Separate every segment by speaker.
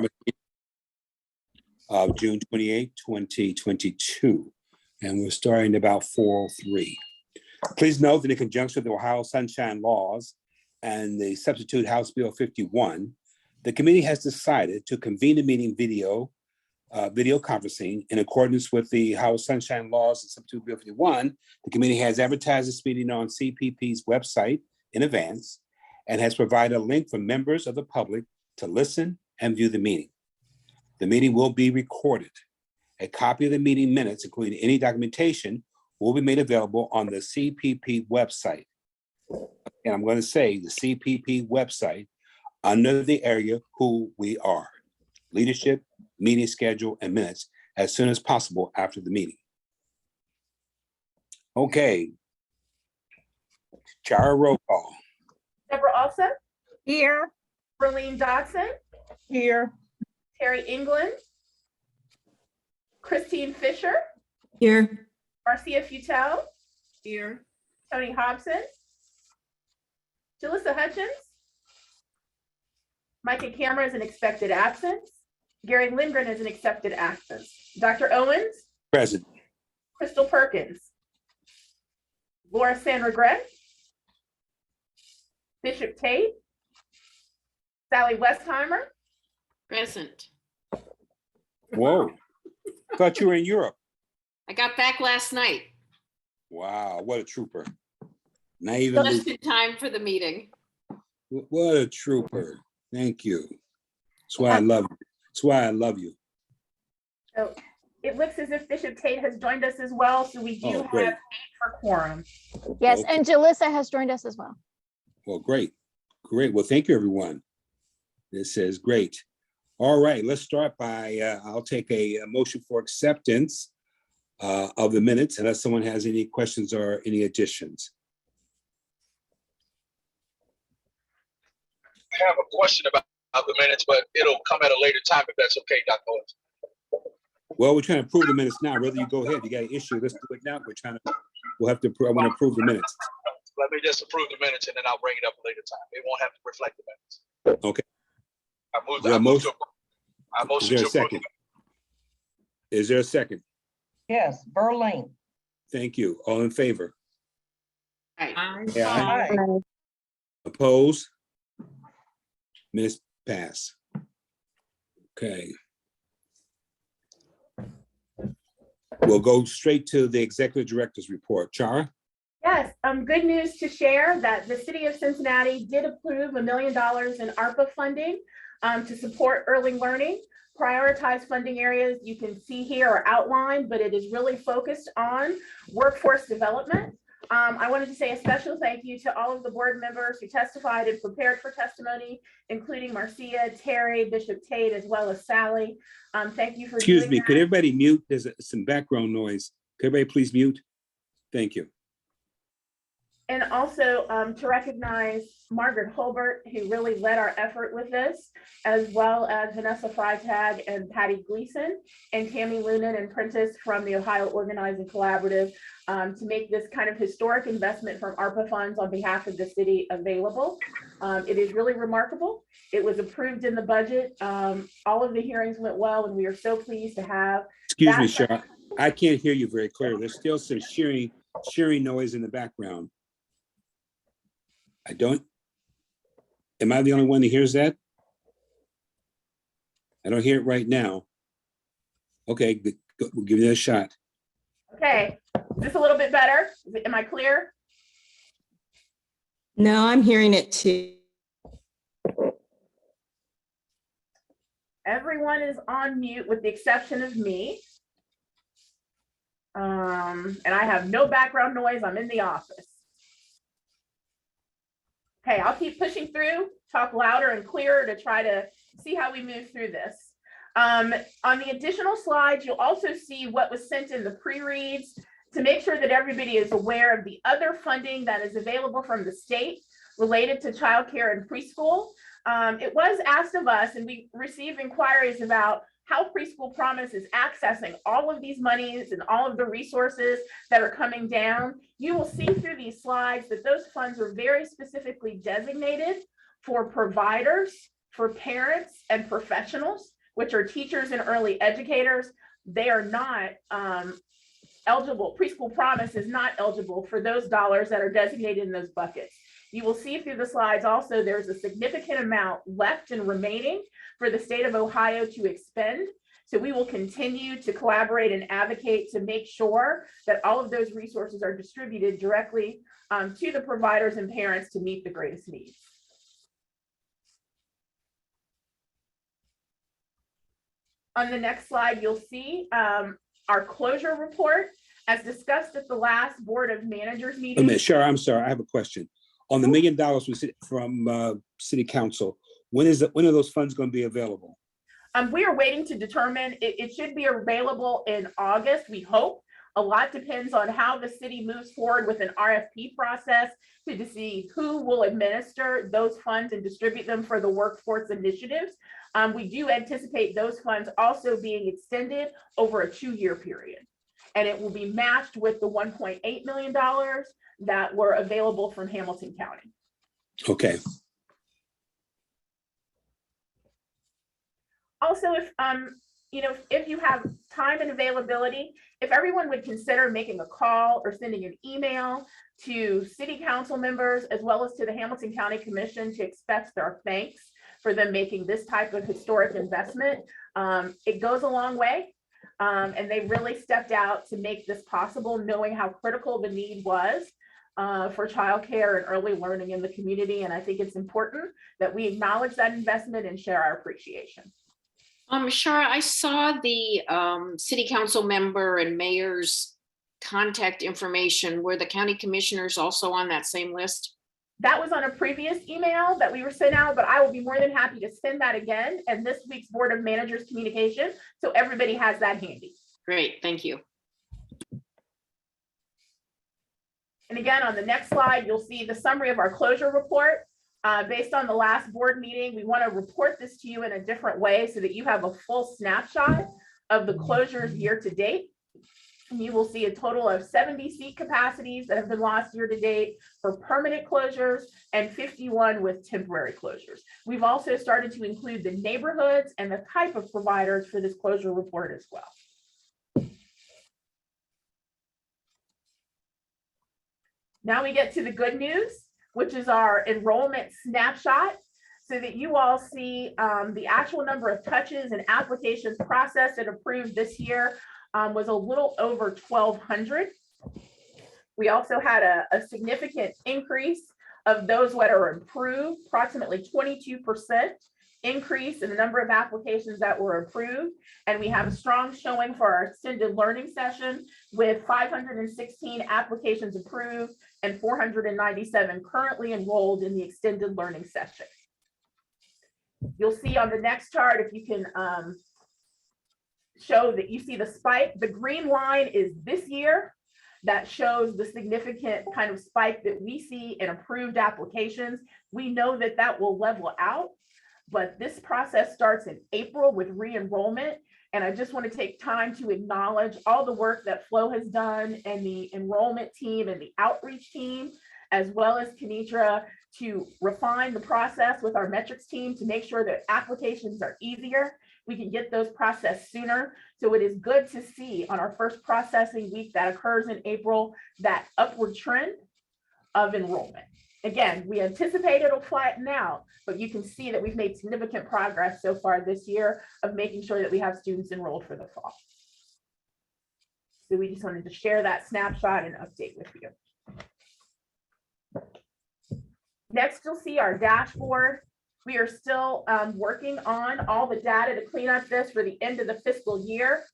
Speaker 1: Department of June 28, 2022. And we're starting about 4:03. Please note that in conjunction with the Ohio Sunshine Laws and the substitute House Bill 51, the committee has decided to convene the meeting video conferencing in accordance with the House Sunshine Laws and substitute Bill 51. The committee has advertised this meeting on CPP's website in advance and has provided a link for members of the public to listen and view the meeting. The meeting will be recorded. A copy of the meeting minutes, including any documentation, will be made available on the CPP website. And I'm going to say the CPP website under the area Who We Are, Leadership, Meeting Schedule, and Minutes as soon as possible after the meeting. Okay. Chara, roll call.
Speaker 2: Deborah Olson,
Speaker 3: Here.
Speaker 2: Berlene Dodson,
Speaker 3: Here.
Speaker 2: Terry England, Christine Fisher,
Speaker 3: Here.
Speaker 2: Marcia Futel,
Speaker 3: Here.
Speaker 2: Tony Hobson, Jalissa Hutchins, Micah Cameron is an expected absence. Gary Lindgren is an accepted absence. Dr. Owens,
Speaker 1: Present.
Speaker 2: Crystal Perkins, Laura Sanregret, Bishop Tate, Sally Westheimer,
Speaker 4: Present.
Speaker 1: Whoa. Thought you were in Europe.
Speaker 4: I got back last night,
Speaker 1: Wow, what a trooper. Not even
Speaker 4: just in time for the meeting.
Speaker 1: what a trooper. Thank you. That's why I love you. That's why I love you.
Speaker 2: So it looks as if Bishop Tate has joined us as well, so we do
Speaker 1: Oh,
Speaker 2: have
Speaker 1: great.
Speaker 2: 8 for quorum.
Speaker 5: Yes,
Speaker 1: Okay.
Speaker 5: and Jalissa has joined us as well.
Speaker 1: Well, great. Great. Well, thank you, everyone. This is great. All right, let's start by, I'll take a motion for acceptance of the minutes unless someone has any questions or any additions.
Speaker 6: I have a question about the minutes, but it'll come at a later time if that's okay, Dr. Owens.
Speaker 1: Well, we're trying to approve the minutes now. Whether you go ahead, you got an issue, let's do it now. We'll have to, I want to approve the minutes.
Speaker 6: Let me just approve the minutes and then I'll bring it up a later time. It won't have to reflect the minutes.
Speaker 1: Okay.
Speaker 6: I moved
Speaker 1: Is there a motion?
Speaker 6: I
Speaker 1: Is
Speaker 6: motion
Speaker 1: there
Speaker 6: to
Speaker 1: a
Speaker 6: approve.
Speaker 1: second? Is there a second?
Speaker 3: Yes, Berlin.
Speaker 1: Thank you. All in favor?
Speaker 4: Right.
Speaker 1: Yeah.
Speaker 3: Aye.
Speaker 1: Oppose? Minutes pass. Okay. We'll go straight to the executive director's report. Chara?
Speaker 2: Yes, good news to share that the city of Cincinnati did approve $1 million in ARPA funding to support early learning. Prioritized funding areas you can see here are outlined, but it is really focused on workforce development. I wanted to say a special thank you to all of the board members who testified and prepared for testimony, including Marcia, Terry, Bishop Tate, as well as Sally. Thank you for
Speaker 1: Excuse
Speaker 2: doing
Speaker 1: me,
Speaker 2: that.
Speaker 1: could everybody mute? There's some background noise. Could everybody please mute? Thank you.
Speaker 2: And also to recognize Margaret Holbert, who really led our effort with this, as well as Vanessa Freitag and Patty Gleason and Tammy Lunan and Prentice from the Ohio Organizing Collaborative to make this kind of historic investment from ARPA funds on behalf of the city available. It is really remarkable. It was approved in the budget. All of the hearings went well, and we are so pleased to have.
Speaker 1: Excuse me, Chara. I can't hear you very clearly. There's still some shearing noise in the background. Am I the only one that hears that? I don't hear it right now. Okay, we'll give you a shot.
Speaker 2: Okay, is this a little bit better? Am I clear?
Speaker 7: No, I'm hearing it too.
Speaker 2: Everyone is on mute with the exception of me. And I have no background noise. I'm in the office. Okay, I'll keep pushing through, talk louder and clearer to try to see how we move through this. On the additional slides, you'll also see what was sent in the pre-reads to make sure that everybody is aware of the other funding that is available from the state related to childcare and preschool. It was asked of us, and we received inquiries about how Preschool Promise is accessing all of these monies and all of the resources that are coming down. You will see through these slides that those funds are very specifically designated for providers, For parents and professionals, which are teachers and early educators, they are not eligible. Preschool Promise is not eligible for those dollars that are designated in those buckets. You will see through the slides also, there's a significant amount left and remaining for the state of Ohio to expend. So we will continue to collaborate and advocate to make sure that all of those resources are distributed directly to the providers and parents to meet the greatest needs. On the next slide, you'll see our closure report. As discussed at the last Board of Managers meeting.
Speaker 1: Cheryl, I'm sorry, I have a question. On the $1 million from City Council, when are those funds going to be available?
Speaker 2: We are waiting to determine. It should be available in August, we hope. A lot depends on how the city moves forward with an RFP process to see who will administer those funds and distribute them for the workforce initiatives. We do anticipate those funds also being extended over a 2-year period. And it will be matched with the $1.8 million that were available from Hamilton County.
Speaker 1: Okay.
Speaker 2: Also, if you have time and availability, if everyone would consider making a call or sending an email to city council members as well as to the Hamilton County Commission to express their thanks for them making this type of historic investment, it goes a long way. And they really stepped out to make this possible, knowing how critical the need was for childcare and early learning in the community. And I think it's important that we acknowledge that investment and share our appreciation.
Speaker 4: Shara, I saw the city council member and mayor's contact information. Were the county commissioners also on that same list?
Speaker 2: That was on a previous email that we were sent out, but I will be more than happy to send that again and this week's Board of Managers communication, so everybody has that handy.
Speaker 4: Great, thank you.
Speaker 2: And again, on the next slide, you'll see the summary of our closure report. Based on the last board meeting, we want to report this to you in a different way so that you have a full snapshot of the closures year to date. And you will see a total of 70 seat capacities that have been lost year to date for permanent closures and 51 with temporary closures. We've also started to include the neighborhoods and the type of providers for this closure report as well. Now we get to the good news, which is our enrollment snapshot, so that you all see the actual number of touches and applications processed and approved this year was a little over 1,200. We also had a significant increase of those that are approved, approximately 22% increase in the number of applications that were approved. And we have a strong showing for our extended learning session with 516 applications approved and 497 currently enrolled in the extended learning session. You'll see on the next chart, if you can show that you see the spike. The green line is this year. That shows the significant kind of spike that we see in approved applications. We know that that will level out, but this process starts in April with re-enrollment. And I just want to take time to acknowledge all the work that Flo has done and the enrollment team and the outreach team, as well as Kenitra, to refine the process with our metrics team to make sure that applications are easier. We can get those processed sooner. So it is good to see on our first processing week that occurs in April, that upward trend of enrollment. Again, we anticipate it'll flatten out, but you can see that we've made significant progress so far this year of making sure that we have students enrolled for the fall. So we just wanted to share that snapshot and update with you. Next, you'll see our dashboard. We are still working on all the data to clean up this for the end of the fiscal year.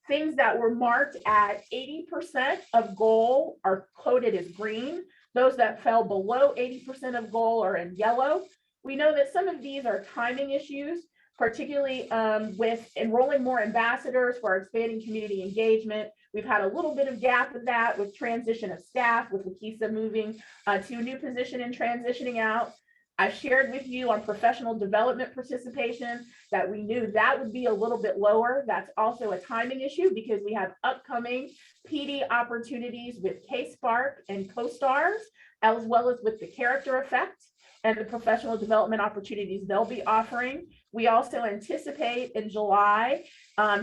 Speaker 2: Things that were marked at 80% of goal are coded as green. Those that fell below 80% of goal are in yellow. We know that some of these are timing issues, particularly with enrolling more ambassadors for our expanding community engagement. We've had a little bit of gap of that with transition of staff, with Lakisa moving to a new position and transitioning out. I shared with you on professional development participation that we knew that would be a little bit lower. That's also a timing issue because we have upcoming PD opportunities with K-Spark and co-stars, as well as with the character effect. and the professional development opportunities they'll be offering. We also anticipate in July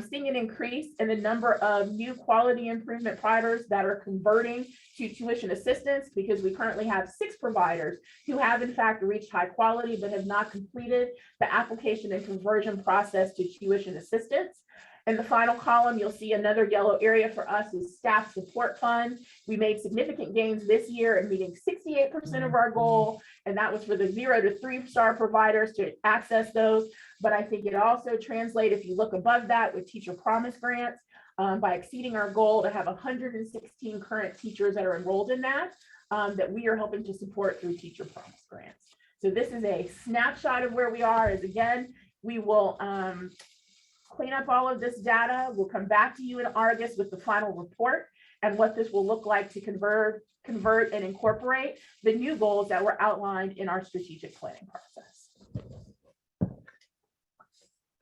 Speaker 2: seeing an increase in the number of new quality improvement providers that are converting to tuition assistance, because we currently have 6 providers who have in fact reached high quality but have not completed the application and conversion process to tuition assistance. In the final column, you'll see another yellow area for us is staff support fund. We made significant gains this year in meeting 68% of our goal, and that was for the 0 to 3-star providers to access those. But I think it also translates, if you look above that, with teacher promise grants, by exceeding our goal to have 116 current teachers that are enrolled in that, that we are helping to support through teacher promise grants. So this is a snapshot of where we are. As again, we will clean up all of this data. We'll come back to you in August with the final report and what this will look like to convert and incorporate the new goals that were outlined in our strategic planning process.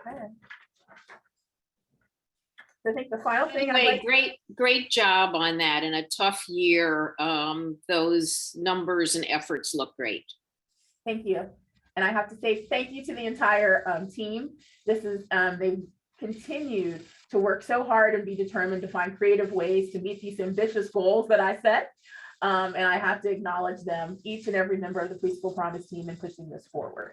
Speaker 2: Okay. So I think the final thing.
Speaker 4: Anyway, great job on that. In a tough year, those numbers and efforts look great.
Speaker 2: Thank you. And I have to say thank you to the entire team. This is, they've continued to work so hard and be determined to find creative ways to meet these ambitious goals that I set. And I have to acknowledge them, each and every member of the Preschool Promise team, in pushing this forward.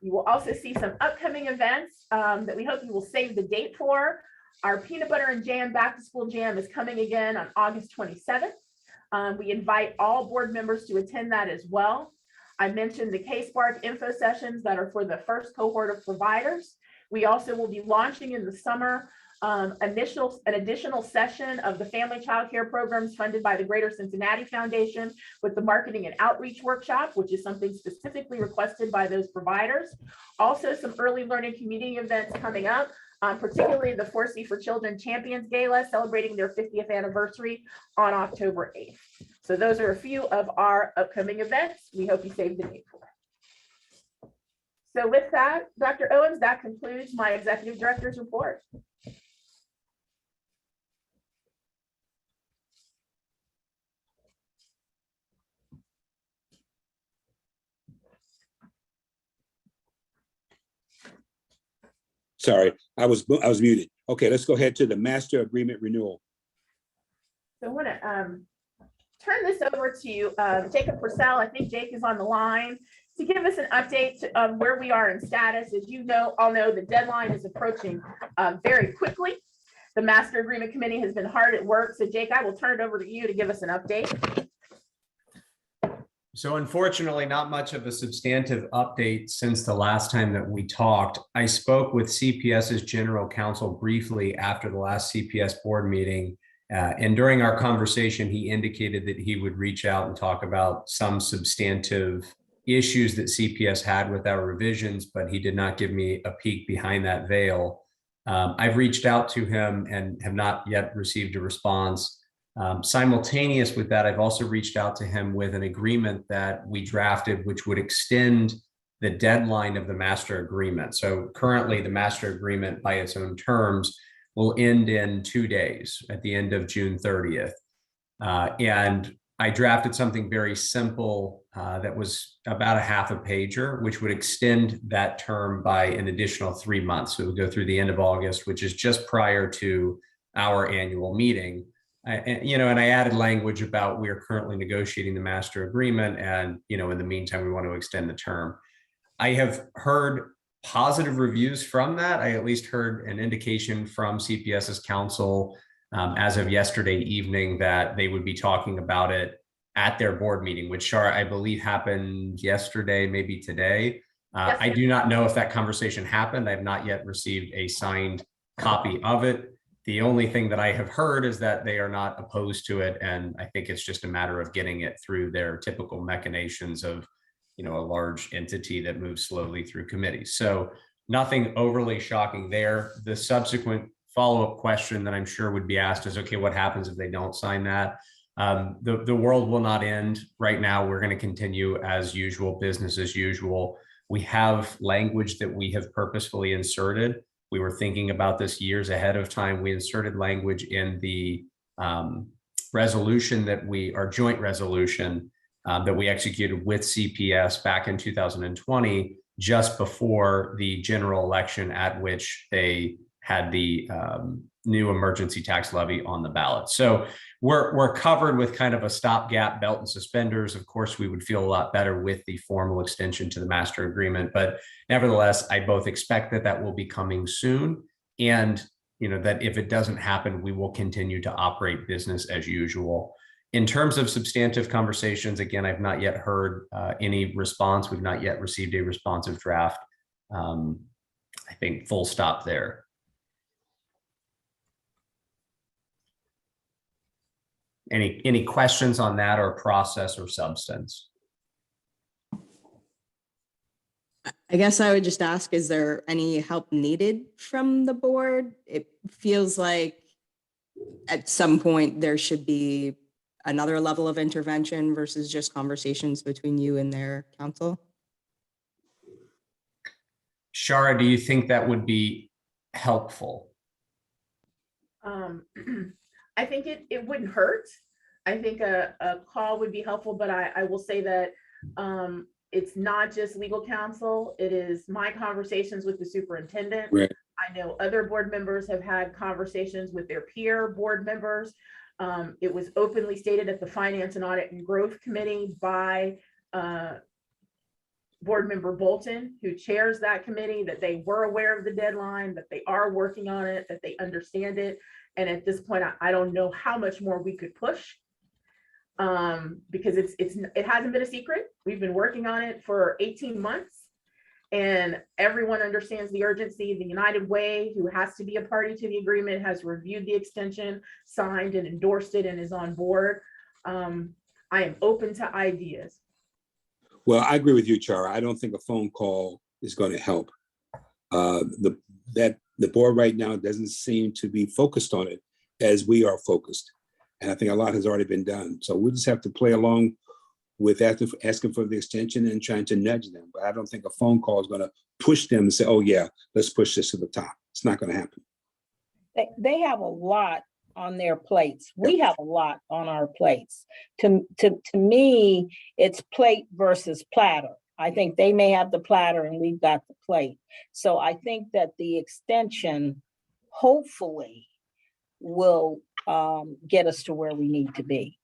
Speaker 2: You will also see some upcoming events that we hope you will save the date for. Our Peanut Butter and Jam Back to School Jam is coming again on August 27th. We invite all board members to attend that as well. I mentioned the K-Spark info sessions that are for the first cohort of providers. We also will be launching in the summer an additional session of the family child care programs funded by the Greater Cincinnati Foundation with the marketing and outreach workshop, which is something specifically requested by those providers. Also, some early learning community events coming up, particularly the 4C for Children Champions Gala, celebrating their 50th anniversary on October 8th. So those are a few of our upcoming events. We hope you save the date for it. So with that, Dr. Owens, that concludes my executive director's report.
Speaker 1: Sorry, I was muted. Okay, let's go ahead to the master agreement renewal.
Speaker 2: So I want to turn this over to Jacob Purcell. I think Jake is on the line to give us an update of where we are in status. As you all know, the deadline is approaching very quickly. The master agreement committee has been hard at work. So Jake, I will turn it over to you to give us an update.
Speaker 7: So unfortunately, not much of a substantive update since the last time that we talked. I spoke with CPS's general counsel briefly after the last CPS board meeting. And during our conversation, he indicated that he would reach out and talk about some substantive issues that CPS had with our revisions, but he did not give me a peek behind that veil. I've reached out to him and have not yet received a response. Simultaneous with that, I've also reached out to him with an agreement that we drafted, which would extend the deadline of the master agreement. So currently the master agreement by its own terms will end in 2 days at the end of June 30th. And I drafted something very simple that was about a half a pager, which would extend that term by an additional 3 months. So it would go through the end of August, which is just prior to our annual meeting. And I added language about we are currently negotiating the master agreement, and in the meantime, we want to extend the term. I have heard positive reviews from that. I at least heard an indication from CPS's counsel as of yesterday evening that they would be talking about it at their board meeting, which I believe happened yesterday, maybe today.
Speaker 2: Yes,
Speaker 7: I do not know if that conversation happened. I have not yet received a signed copy of it. The only thing that I have heard is that they are not opposed to it. And I think it's just a matter of getting it through their typical machinations of, a large entity that moves slowly through committees. So nothing overly shocking there. The subsequent follow-up question that I'm sure would be asked is, okay, what happens if they don't sign that? The world will not end right now. We're going to continue as usual, business as usual. We have language that we have purposefully inserted. We were thinking about this years ahead of time. We inserted language in the resolution our joint resolution that we executed with CPS back in 2020, just before the general election at which they had the new emergency tax levy on the ballot. So we're covered with kind of a stopgap belt and suspenders. Of course, we would feel a lot better with the formal extension to the master agreement, but nevertheless, I both expect that that will be coming soon, and that if it doesn't happen, we will continue to operate business as usual. In terms of substantive conversations, again, I've not yet heard any response. We've not yet received a responsive draft. I think full stop there. Any questions on that, or process or substance?
Speaker 8: I guess I would just ask, is there any help needed from the board? It feels like at some point there should be another level of intervention versus just conversations between you and their counsel.
Speaker 7: Shara, do you think that would be helpful?
Speaker 2: I think it wouldn't hurt. I think a call would be helpful, but I will say that it's not just legal counsel. It is my conversations with the superintendent.
Speaker 1: Right.
Speaker 2: I know other board members have had conversations with their peer board members. It was openly stated at the Finance and Audit and Growth Committee by Board Member Bolton, who chairs that committee, that they were aware of the deadline, that they are working on it, that they understand it. And at this point, I don't know how much more we could push, because it hasn't been a secret. We've been working on it for 18 months, and everyone understands the urgency. The United Way, who has to be a party to the agreement, has reviewed the extension, signed and endorsed it, and is on board. I am open to ideas.
Speaker 1: Well, I agree with you, Chara. I don't think a phone call is going to help. The board right now doesn't seem to be focused on it as we are focused. And I think a lot has already been done. So we just have to play along with asking for the extension and trying to nudge them. But I don't think a phone call is going to push them to say, oh yeah, let's push this to the top. It's not going to happen.
Speaker 3: They have a lot on their plates. We have a lot on our plates. To me, it's plate versus platter. I think they may have the platter and we've got the plate. So I think that the extension hopefully will get us to where we need to be,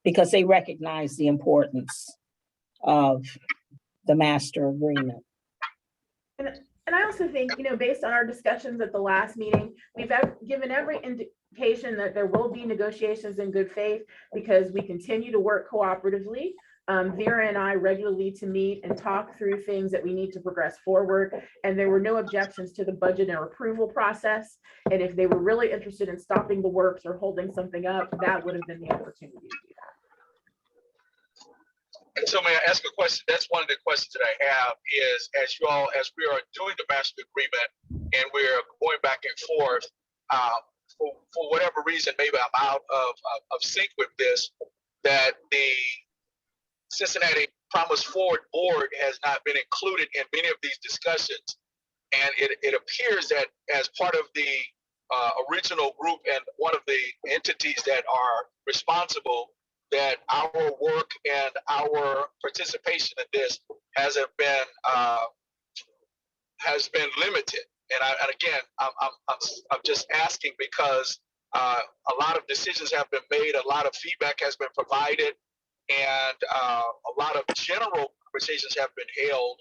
Speaker 3: because they recognize the importance of the master agreement.
Speaker 2: And I also think, based on our discussions at the last meeting, we've given every indication that there will be negotiations in good faith, because we continue to work cooperatively. Vera and I regularly to meet and talk through things that we need to progress forward. And there were no objections to the budget and approval process. And if they were really interested in stopping the works or holding something up, that would have been the opportunity to do that.
Speaker 6: And so may I ask a question? That's one of the questions that I have is, as we are doing the master agreement and we're going back and forth, for whatever reason, maybe I'm out of sync with this, that the Cincinnati Promise Forward board has not been included in many of these discussions. And it appears that as part of the original group and one of the entities that are responsible, that our work and our participation in this has been limited. And again, I'm just asking because a lot of decisions have been made, a lot of feedback has been provided, and a lot of general conversations have been held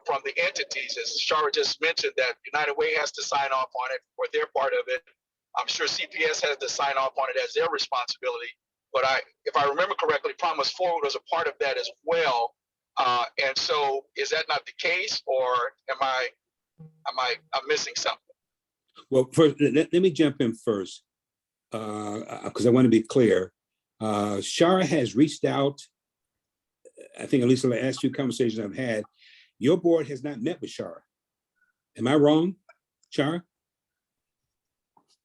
Speaker 6: from the entities. As Shara just mentioned, that United Way has to sign off on it for their part of it. I'm sure CPS has to sign off on it as their responsibility. But if I remember correctly, Promise Forward was a part of that as well. And so, is that not the case, or I'm missing something?
Speaker 1: Well, first, let me jump in first, because I want to be clear. Shara has reached out. I think at least in the last few conversations I've had, your board has not met with Shara. Am I wrong, Shara?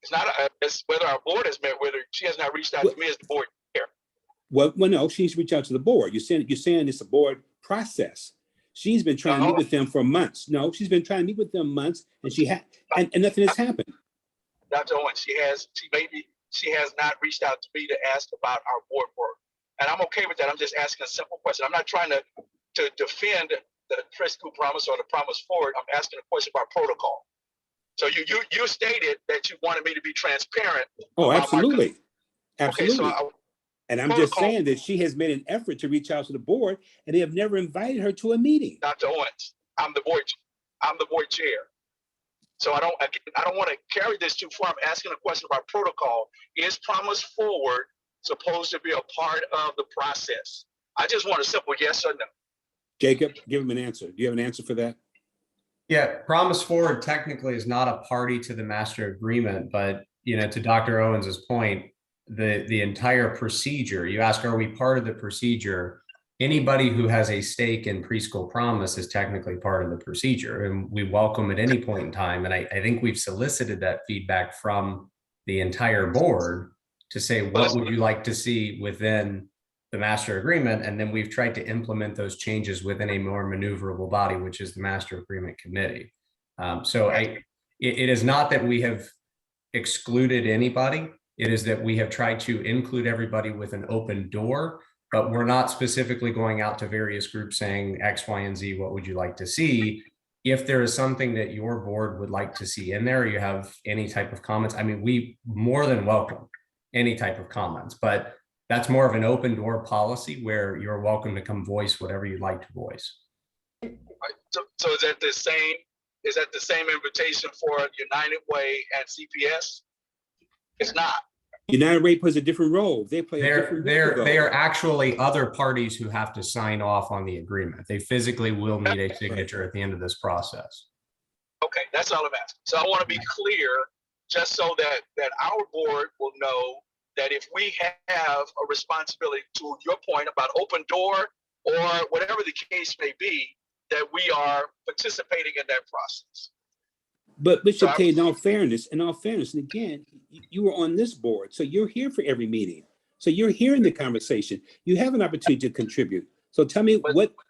Speaker 6: It's not it's whether our board has met with her. She has not reached out to me as the board chair.
Speaker 1: Well, no, she needs to reach out to the board. You're saying it's a board process. She's been trying to meet with them for months. No, she's been trying to meet with them months, and and nothing has happened.
Speaker 6: Dr. Owen, she has not reached out to me to ask about our board work. And I'm okay with that. I'm just asking a simple question. I'm not trying to defend the preschool promise or the promise forward. I'm asking a question about protocol. So you stated that you wanted me to be transparent.
Speaker 1: Oh,
Speaker 6: about my-
Speaker 1: absolutely.
Speaker 6: Okay, so
Speaker 1: Absolutely. And I'm just
Speaker 6: protocol-
Speaker 1: saying that she has made an effort to reach out to the board and they have never invited her to a meeting.
Speaker 6: Dr. Owens, I'm the board chair. So I don't want to carry this too far. I'm asking a question about protocol. Is promise forward supposed to be a part of the process? I just want a simple yes or no.
Speaker 1: Jacob, give him an answer. Do you have an answer for that?
Speaker 7: Yeah, Promise Forward technically is not a party to the master agreement, but to Dr. Owens's point, the entire procedure, you ask, are we part of the procedure? Anybody who has a stake in Preschool Promise is technically part of the procedure, and we welcome at any point in time. And I think we've solicited that feedback from the entire board to say, what would you like to see within the master agreement? And then we've tried to implement those changes within a more maneuverable body, which is the master agreement committee. It is not that we have excluded anybody. It is that we have tried to include everybody with an open door, but we're not specifically going out to various groups saying X, Y, and Z, what would you like to see? If there is something that your board would like to see in there, or you have any type of comments, I mean, we more than welcome any type of comments, but that's more of an open door policy where you're welcome to come voice whatever you'd like to voice.
Speaker 6: So is that the same invitation for United Way and CPS? It's not.
Speaker 1: United Way plays a different role. They play a different role.
Speaker 7: They are actually other parties who have to sign off on the agreement. They physically will need a signature at the end of this process.
Speaker 6: Okay, that's all I'm asking. So I want to be clear, just so that our board will know that if we have a responsibility, to your point about open door or whatever the case may be, that we are participating in that process.
Speaker 1: But Bishop K, in all fairness, and again, you were on this board, so you're here for every meeting. So you're hearing the conversation. You have an opportunity to contribute. So tell me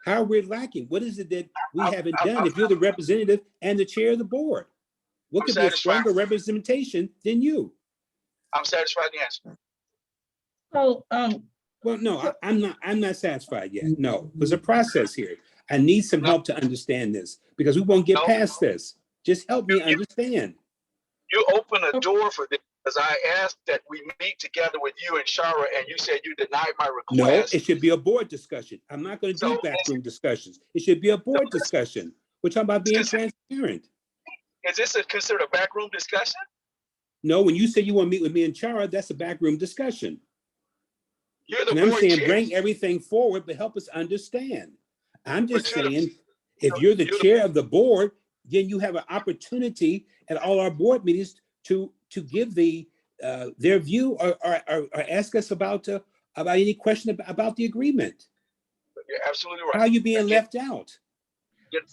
Speaker 1: how we're lacking. What is it that we haven't done if you're the representative and the chair of the board? What could be a stronger representation than you?
Speaker 6: I'm satisfied with the answer.
Speaker 3: So,
Speaker 1: well, no, I'm not satisfied yet. No, there's a process here. I need some help to understand this because we won't get past this. Just help me understand.
Speaker 6: You open a door for this because I asked that we meet together with you and Shara, and you said you denied my request.
Speaker 1: No, it should be a board discussion. I'm not going to do backroom discussions. It should be a board discussion. We're talking about being transparent.
Speaker 6: Is this considered a backroom discussion?
Speaker 1: No, when you say you want to meet with me and Shara, that's a backroom discussion.
Speaker 6: You're the
Speaker 1: and I'm
Speaker 6: board
Speaker 1: saying
Speaker 6: chair.
Speaker 1: bring everything forward, but help us understand. I'm just saying, if you're the chair of the board, then you have an opportunity at all our board meetings to give their view or ask us about any question about the agreement.
Speaker 6: You're absolutely right.
Speaker 1: How are you being left out?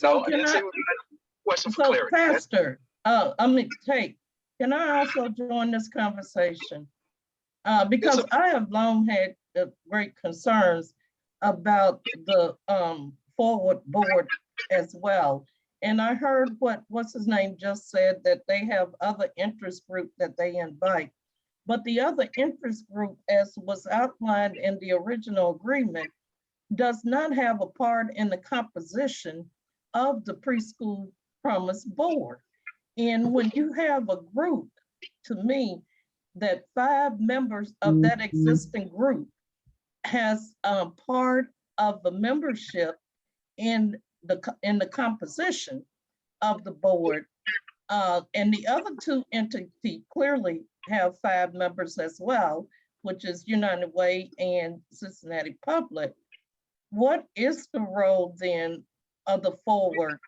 Speaker 6: No, I didn't say question for clarity.
Speaker 9: Pastor, can I also join this conversation? Because I have long had great concerns about the forward board as well. And I heard what's his name just said, that they have other interest group that they invite. But the other interest group, as was outlined in the original agreement, does not have a part in the composition of the Preschool Promise Board. And when you have a group, to me, that 5 members of that existing group has part of the membership in the composition of the board, and the other 2 entities clearly have 5 members as well, which is United Way and Cincinnati Public. What is the role then of the forward?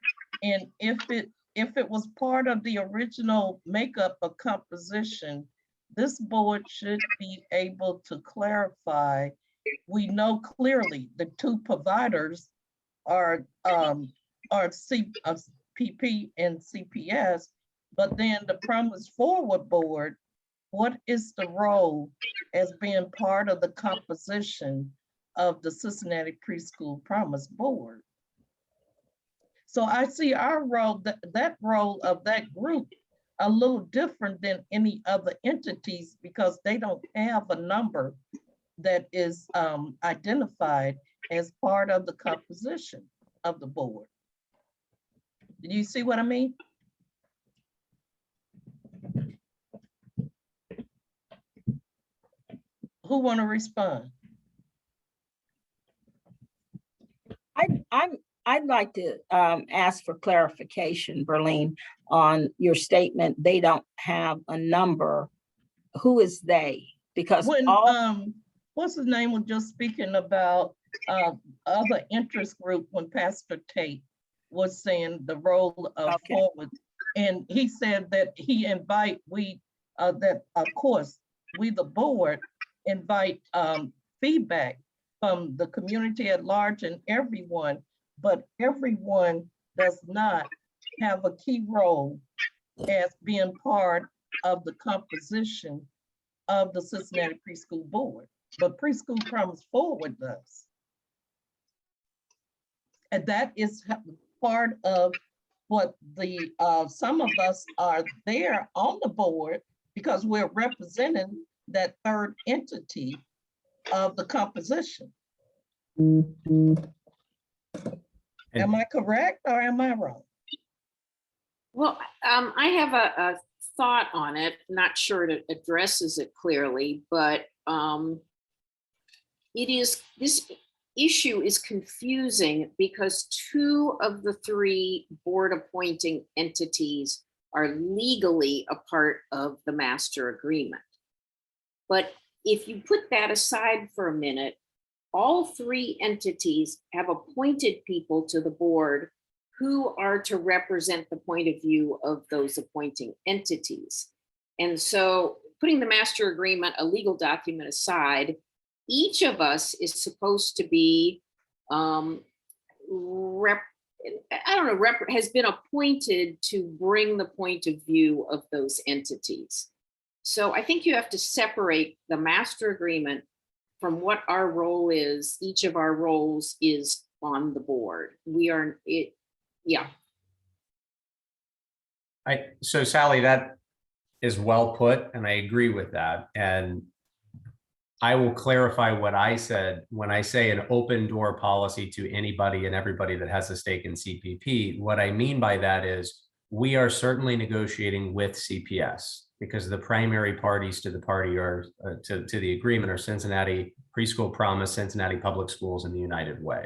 Speaker 9: And if it was part of the original makeup of composition, this board should be able to clarify. We know clearly the 2 providers are CPP and CPS, but then the Promise Forward Board, what is the role as being part of the composition of the Cincinnati Preschool Promise Board? So I see our role, that role of that group, a little different than any other entities because they don't have a number that is identified as part of the composition of the board. Do you see what I mean? Who want to respond?
Speaker 3: I'd like to ask for clarification, Berlin, on your statement. They don't have a number. Who is they? Because
Speaker 9: When
Speaker 3: all
Speaker 9: what's his name was just speaking about other interest group when Pastor Tate was saying the role of
Speaker 3: Okay.
Speaker 9: forward, and he said that he invite that of course we the board invite feedback from the community at large and everyone, but everyone does not have a key role as being part of the composition of the Cincinnati Preschool Board, but Preschool Promise Forward does. And that is part of what the some of us are there on the board because we're representing that third entity of the composition. Am I correct or am I wrong?
Speaker 4: Well, I have a thought on it, not sure it addresses it clearly, but this issue is confusing because 2 of the 3 board appointing entities are legally a part of the master agreement. But if you put that aside for a minute, all 3 entities have appointed people to the board who are to represent the point of view of those appointing entities. And so putting the master agreement, a legal document aside, each of us is supposed to be, has been appointed to bring the point of view of those entities. So I think you have to separate the master agreement from what our role is. Each of our roles is on the board. Yeah.
Speaker 7: So Sally, that is well put, and I agree with that. And I will clarify what I said when I say an open door policy to anybody and everybody that has a stake in CPP. What I mean by that is we are certainly negotiating with CPS because the primary parties to the party are to the agreement are Cincinnati Preschool Promise, Cincinnati Public Schools, and the United Way.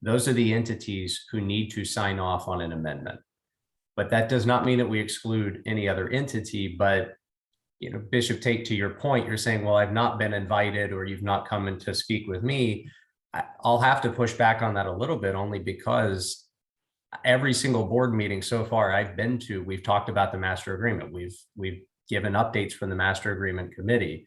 Speaker 7: Those are the entities who need to sign off on an amendment. But that does not mean that we exclude any other entity. But, you know, Bishop Tate, to your point, you're saying, well, I've not been invited or you've not come in to speak with me. I'll have to push back on that a little bit, only because every single board meeting so far I've been to, we've talked about the master agreement. We've given updates from the master agreement committee.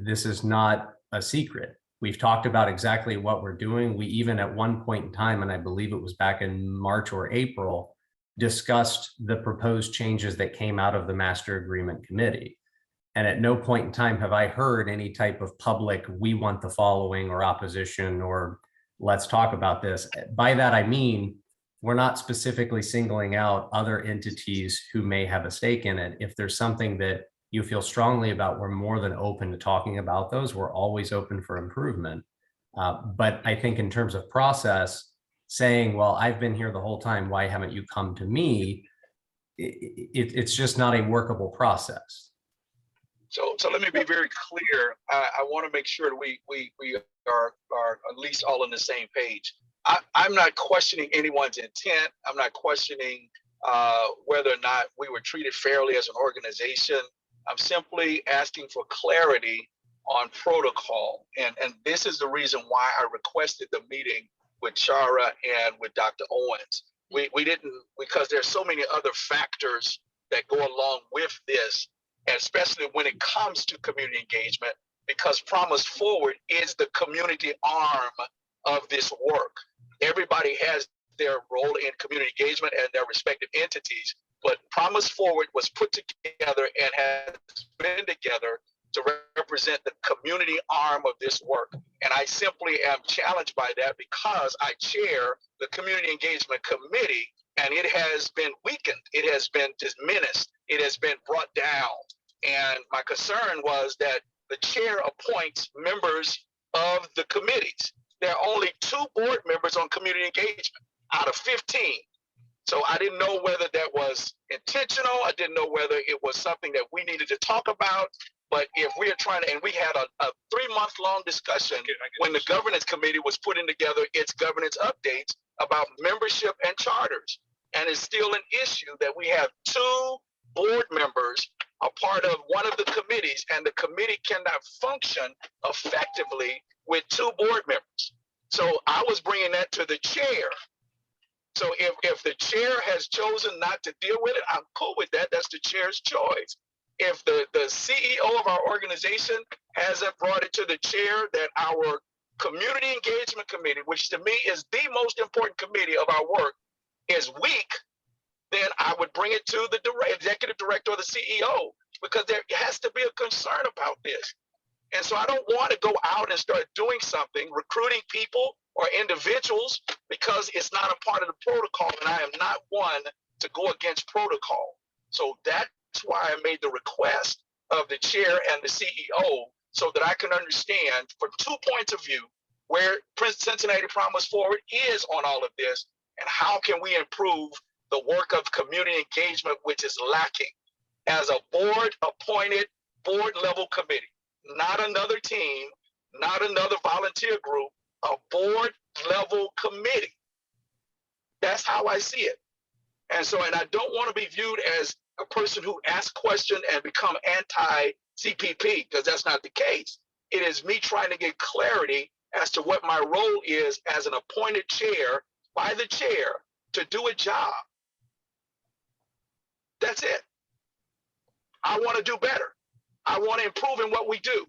Speaker 7: This is not a secret. We've talked about exactly what we're doing. We even at one point in time, and I believe it was back in March or April, discussed the proposed changes that came out of the master agreement committee. And at no point in time have I heard any type of public, we want the following, or opposition, or let's talk about this. By that, I mean, we're not specifically singling out other entities who may have a stake in it. If there's something that you feel strongly about, we're more than open to talking about those. We're always open for improvement. But I think in terms of process, saying, well, I've been here the whole time, why haven't you come to me? It's just not a workable process.
Speaker 6: So let me be very clear. I want to make sure that we are at least all on the same page. I'm not questioning anyone's intent. I'm not questioning whether or not we were treated fairly as an organization. I'm simply asking for clarity on protocol. And this is the reason why I requested the meeting with Shara and with Dr. Owens. We didn't, because there's so many other factors that go along with this, especially when it comes to community engagement, because Promise Forward is the community arm of this work. Everybody has their role in community engagement and their respective entities, but Promise Forward was put together and has been together to represent the community arm of this work. And I simply am challenged by that because I chair the Community Engagement Committee, and it has been weakened. It has been diminished. It has been brought down. And my concern was that the chair appoints members of the committees. There are only 2 board members on community engagement out of 15. So I didn't know whether that was intentional. I didn't know whether it was something that we needed to talk about. But if we are trying to, and we had a 3-month-long discussion when the governance committee was putting together its governance updates about membership and charters. And it's still an issue that we have 2 board members a part of one of the committees, and the committee cannot function effectively with 2 board members. So I was bringing that to the chair. So if the chair has chosen not to deal with it, I'm cool with that. That's the chair's choice. If the CEO of our organization hasn't brought it to the chair that our community engagement committee, which to me is the most important committee of our work, is weak, then I would bring it to the executive director or the CEO, because there has to be a concern about this. And so I don't want to go out and start doing something, recruiting people or individuals, because it's not a part of the protocol, and I am not one to go against protocol. So that's why I made the request of the chair and the CEO, so that I can understand from 2 points of view where Cincinnati Promise Forward is on all of this, and how can we improve the work of community engagement, which is lacking, as a board appointed board level committee, not another team, not another volunteer group, a board level committee. That's how I see it. And so, and I don't want to be viewed as a person who asks questions and become anti-CPP, because that's not the case. It is me trying to get clarity as to what my role is as an appointed chair by the chair to do a job. That's it. I want to do better. I want to improve in what we do.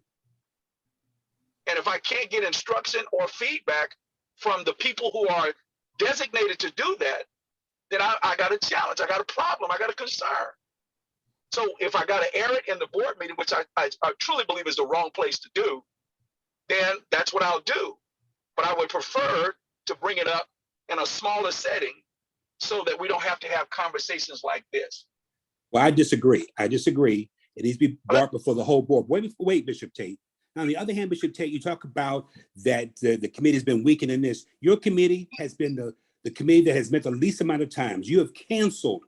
Speaker 6: And if I can't get instruction or feedback from the people who are designated to do that, then I got a challenge, I got a problem, I got a concern. So if I got to air it in the board meeting, which I truly believe is the wrong place to do, then that's what I'll do. But I would prefer to bring it up in a smaller setting so that we don't have to have conversations like this.
Speaker 1: Well, I disagree. I disagree. It needs to be brought before the whole board. Wait, Bishop Tate. Now, on the other hand, Bishop Tate, you talk about that the committee has been weakened in this. Your committee has been the committee that has met the least amount of times. You have canceled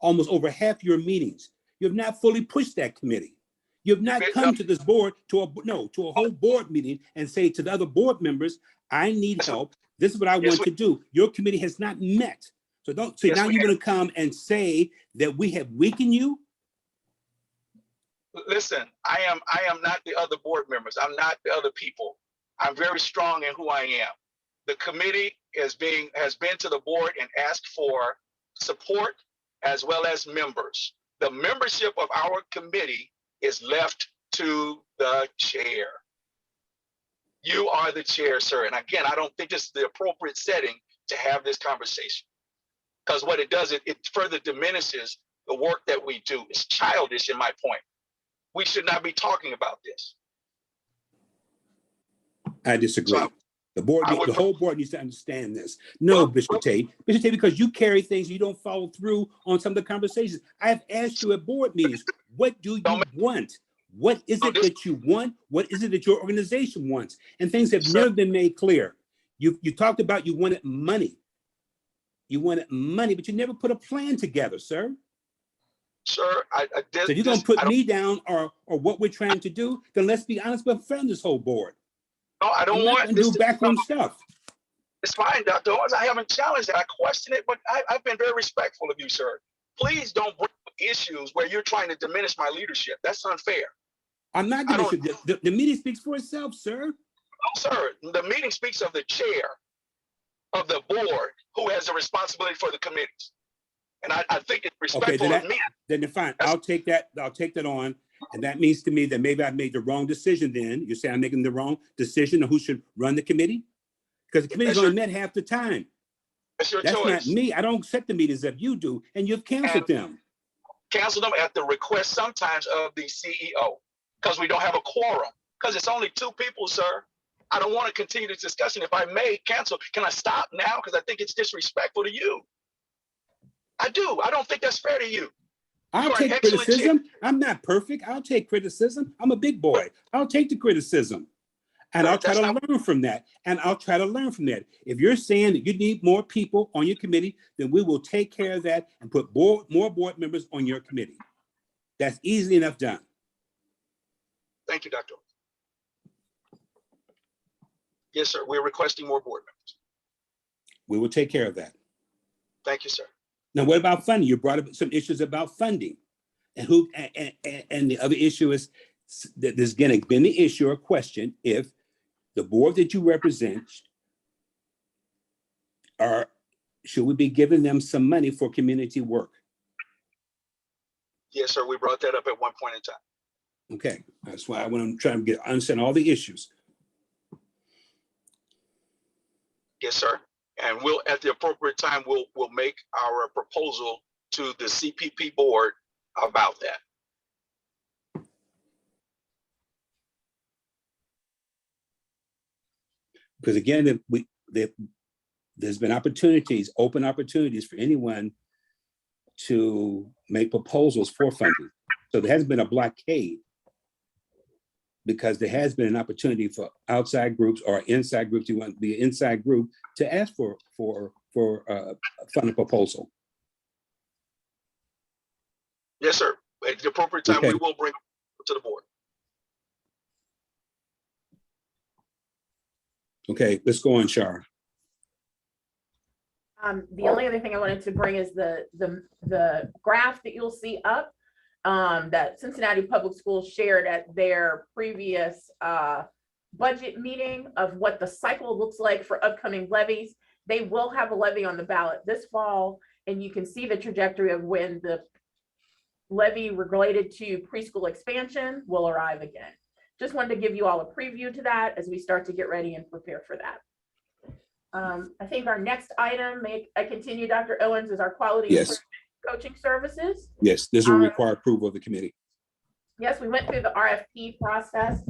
Speaker 1: almost over half your meetings. You have not fully pushed that committee. You have not come to this board to a whole board meeting and say to the other board members, I need help. This is what I want to do. Your committee has not met. So now you want to come and say that we have weakened you?
Speaker 6: Listen, I am not the other board members. I'm not the other people. I'm very strong in who I am. The committee has been to the board and asked for support as well as members. The membership of our committee is left to the chair. You are the chair, sir. And again, I don't think this is the appropriate setting to have this conversation, because what it does, it further diminishes the work that we do. It's childish in my point. We should not be talking about this.
Speaker 1: I disagree.
Speaker 6: So
Speaker 1: the whole board needs to understand this. No, Bishop Tate, because you carry things, you don't follow through on some of the conversations. I have asked you at board meetings, what do you want? What is it that you want? What is it that your organization wants? And things have never been made clear. You talked about you wanted money. You wanted money, but you never put a plan together, sir.
Speaker 6: Sir, I did.
Speaker 1: So you're going to put me down or what we're trying to do, then let's be honest with this whole board.
Speaker 6: No, I don't want
Speaker 1: to do backroom stuff.
Speaker 6: It's fine, Dr. Owens. I haven't challenged it. I question it, but I've been very respectful of you, sir. Please don't bring up issues where you're trying to diminish my leadership. That's unfair.
Speaker 1: I'm not going to. The meeting speaks for itself, sir.
Speaker 6: No, sir. The meeting speaks of the chair of the board who has the responsibility for the committees. And I think it's respectful of me.
Speaker 1: Then fine. I'll take that on. And that means to me that maybe I've made the wrong decision then. You say I'm making the wrong decision of who should run the committee? Because the committee's only met half the time.
Speaker 6: That's your
Speaker 1: choice.
Speaker 6: That's
Speaker 1: not me. I don't set the meetings if you do, and you've canceled them.
Speaker 6: Cancel them at the request sometimes of the CEO, because we don't have a quorum, because it's only 2 people, sir. I don't want to continue this discussion. If I may cancel, can I stop now? Because I think it's disrespectful to you. I do. I don't think that's fair to you.
Speaker 1: I'll take criticism. I'm not perfect. I'll take criticism. I'm a big boy. I'll take the criticism. And I'll try
Speaker 6: That's
Speaker 1: to
Speaker 6: not-
Speaker 1: learn from that. And I'll try to learn from that. If you're saying that you need more people on your committee, then we will take care of that and put more board members on your committee. That's easily enough done.
Speaker 6: Thank you, Dr. Owens. Yes, sir. We're requesting more board members.
Speaker 1: We will take care of that.
Speaker 6: Thank you, sir.
Speaker 1: Now, what about funding? You brought up some issues about funding. And the other issue is that there's going to be the issue or question if the board that you represent should we be giving them some money for community work?
Speaker 6: Yes, sir. We brought that up at one point in time.
Speaker 1: Okay, that's why I want to try to understand all the issues.
Speaker 6: Yes, sir. And we'll, at the appropriate time, we'll make our proposal to the CPP board about that.
Speaker 1: Because again, there's been opportunities, open opportunities for anyone to make proposals for funding. So there hasn't been a blockade because there has been an opportunity for outside groups or inside groups, you want the inside group to ask for a funding proposal.
Speaker 6: Yes, sir. At the appropriate time,
Speaker 1: Okay.
Speaker 6: we will bring it to the board.
Speaker 1: Okay, let's go on, Shar.
Speaker 2: The only other thing I wanted to bring is the graph that you'll see up that Cincinnati Public Schools shared at their previous budget meeting of what the cycle looks like for upcoming levies. They will have a levy on the ballot this fall, and you can see the trajectory of when the levy related to preschool expansion will arrive again. Just wanted to give you all a preview to that as we start to get ready and prepare for that. I think our next item, may I continue, Dr. Owens, is our quality
Speaker 1: Yes.
Speaker 2: coaching services.
Speaker 1: Yes, this will require approval of the committee.
Speaker 2: Yes, we went through the RFP process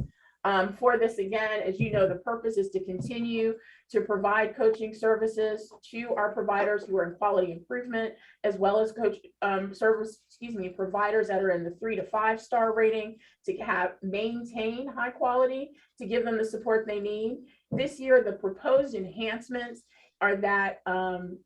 Speaker 2: for this again. As you know, the purpose is to continue to provide coaching services to our providers who are in quality improvement, as well as providers that are in the 3 to 5 star rating to maintain high quality, to give them the support they need. This year, the proposed enhancements are that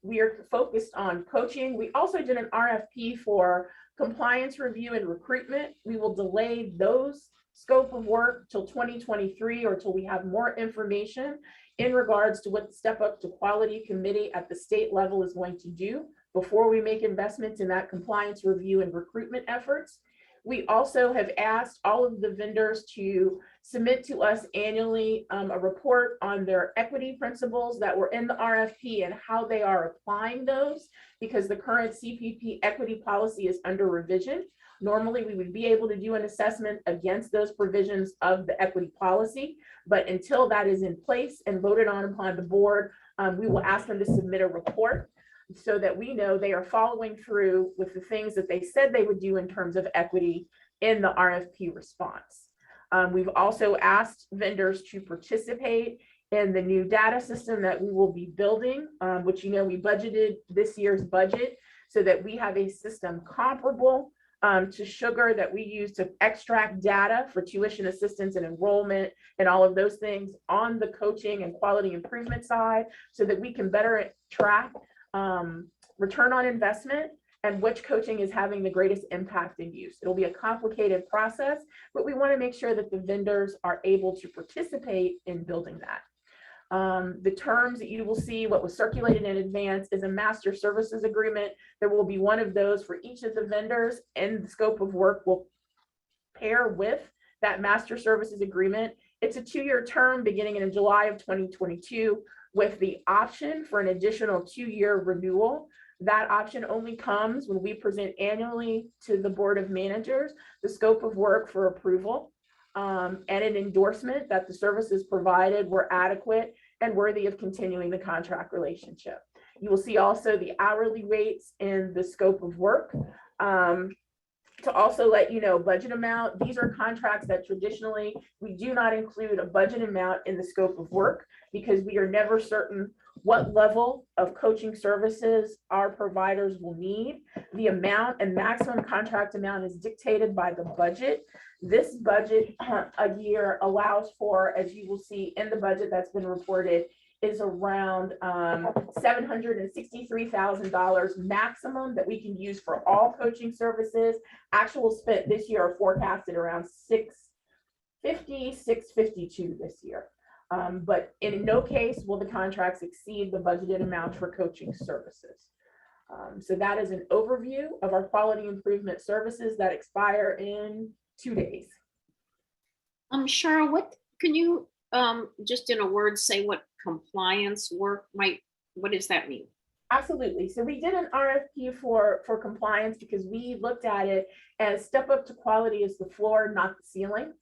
Speaker 2: we are focused on coaching. We also did an RFP for compliance review and recruitment. We will delay those scope of work till 2023 or till we have more information in regards to what the Step Up to Quality Committee at the state level is going to do before we make investments in that compliance review and recruitment efforts. We also have asked all of the vendors to submit to us annually a report on their equity principles that were in the RFP and how they are applying those, because the current CPP equity policy is under revision. Normally, we would be able to do an assessment against those provisions of the equity policy, but until that is in place and voted on upon the board, we will ask them to submit a report so that we know they are following through with the things that they said they would do in terms of equity in the RFP response. We've also asked vendors to participate in the new data system that we will be building, which, you know, we budgeted this year's budget so that we have a system comparable to Sugar that we use to extract data for tuition assistance and enrollment and all of those things on the coaching and quality improvement side, so that we can better track return on investment and which coaching is having the greatest impact and use. It'll be a complicated process, but we want to make sure that the vendors are able to participate in building that. The terms that you will see, what was circulated in advance, is a master services agreement. There will be one of those for each of the vendors, and the scope of work will pair with that master services agreement. It's a 2-year term beginning in July of 2022 with the option for an additional 2-year renewal. That option only comes when we present annually to the Board of Managers the scope of work for approval and an endorsement that the services provided were adequate and worthy of continuing the contract relationship. You will see also the hourly rates in the scope of work. To also let you know, budget amount, these are contracts that traditionally we do not include a budget amount in the scope of work because we are never certain what level of coaching services our providers will need. The amount and maximum contract amount is dictated by the budget. This budget a year allows for, as you will see in the budget that's been reported, is around $763,000 maximum that we can use for all coaching services. Actual spent this year are forecasted around 652 this year. But in no case will the contracts exceed the budgeted amount for coaching services. So that is an overview of our quality improvement services that expire in 2 days.
Speaker 4: Cheryl, what can you just in a word say what compliance work what does that mean?
Speaker 2: Absolutely. So we did an RFP for compliance because we looked at it as step up to quality is the floor, not the ceiling.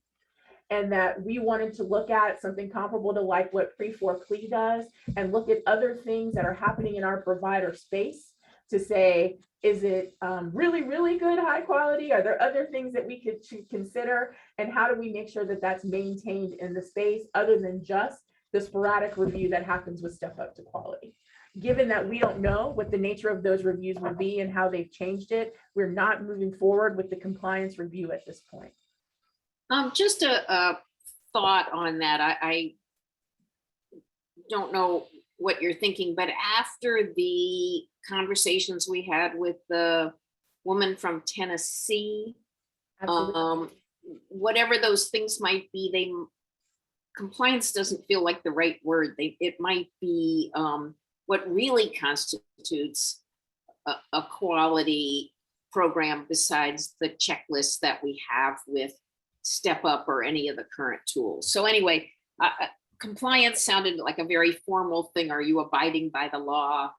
Speaker 2: And that we wanted to look at something comparable to like what Pre-4 does and look at other things that are happening in our provider space to say, is it really, really good, high quality? Are there other things that we could consider? And how do we make sure that that's maintained in the space other than just the sporadic review that happens with step up to quality? Given that we don't know what the nature of those reviews will be and how they've changed it, we're not moving forward with the compliance review at this point.
Speaker 4: Just a thought on that. I don't know what you're thinking, but after the conversations we had with the woman from Tennessee, whatever those things might be, compliance doesn't feel like the right word. It might be what really constitutes a quality program besides the checklist that we have with Step Up or any of the current tools. So anyway, compliance sounded like a very formal thing. Are you abiding by the law?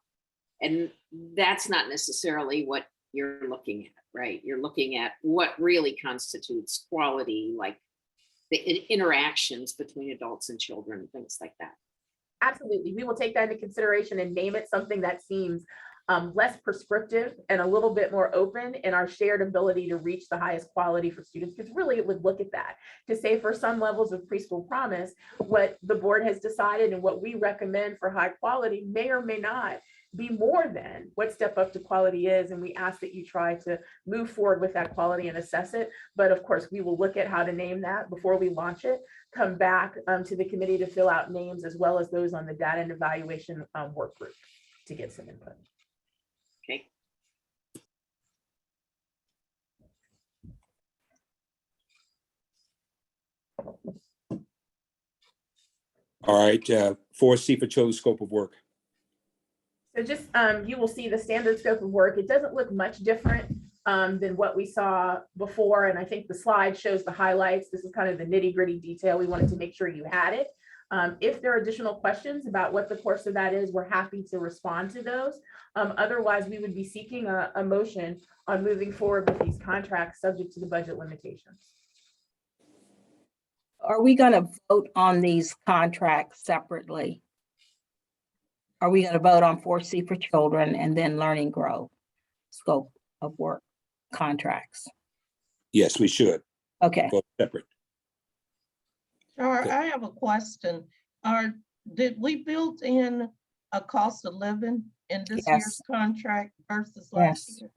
Speaker 4: And that's not necessarily what you're looking at, right? You're looking at what really constitutes quality, like the interactions between adults and children, things like that.
Speaker 2: Absolutely. We will take that into consideration and name it something that seems less prescriptive and a little bit more open in our shared ability to reach the highest quality for students, because really it would look at that to say for some levels of preschool promise, what the board has decided and what we recommend for high quality may or may not be more than what step up to quality is. And we ask that you try to move forward with that quality and assess it. But of course, we will look at how to name that before we launch it, come back to the committee to fill out names as well as those on the data and evaluation work group to get some input.
Speaker 4: Okay.
Speaker 1: All right, 4C for children's scope of work.
Speaker 2: So just, you will see the standard scope of work. It doesn't look much different than what we saw before. And I think the slide shows the highlights. This is kind of the nitty gritty detail. We wanted to make sure you had it. If there are additional questions about what the course of that is, we're happy to respond to those. Otherwise, we would be seeking a motion on moving forward with these contracts subject to the budget limitations.
Speaker 3: Are we going to vote on these contracts separately? Are we going to vote on 4C for children and then learning growth scope of work contracts?
Speaker 1: Yes, we should.
Speaker 3: Okay.
Speaker 1: Both separate.
Speaker 9: Sure, I have a question. Did we build in a cost of living in this year's contract versus last year?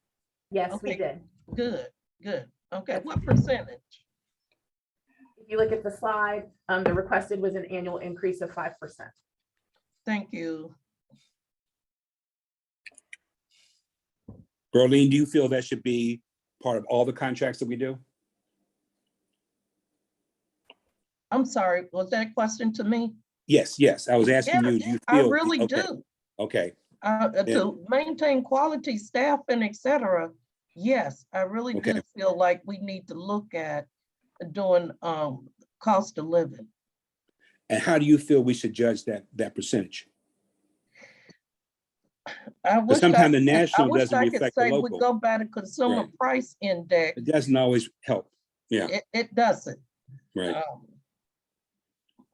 Speaker 2: Yes,
Speaker 9: Okay.
Speaker 2: we did.
Speaker 9: Good. Okay, what percentage?
Speaker 2: If you look at the slide, the requested was an annual increase of 5%.
Speaker 9: Thank you.
Speaker 1: Berlene, do you feel that should be part of all the contracts that we do?
Speaker 9: I'm sorry, was that a question to me?
Speaker 1: Yes. I was asking you, do you
Speaker 9: I
Speaker 1: feel?
Speaker 9: really
Speaker 1: Okay,
Speaker 9: do.
Speaker 1: okay.
Speaker 9: To maintain quality staff and et cetera, yes, I really do
Speaker 1: Okay.
Speaker 9: feel like we need to look at doing cost of living.
Speaker 1: And how do you feel we should judge that percentage?
Speaker 9: I wish
Speaker 1: sometimes the
Speaker 9: I
Speaker 1: national
Speaker 9: wish
Speaker 1: doesn't
Speaker 9: I could
Speaker 1: reflect the
Speaker 9: say we
Speaker 1: local.
Speaker 9: go by the consumer
Speaker 1: Right.
Speaker 9: price index.
Speaker 1: It doesn't always help. Yeah,
Speaker 9: It doesn't.
Speaker 1: right.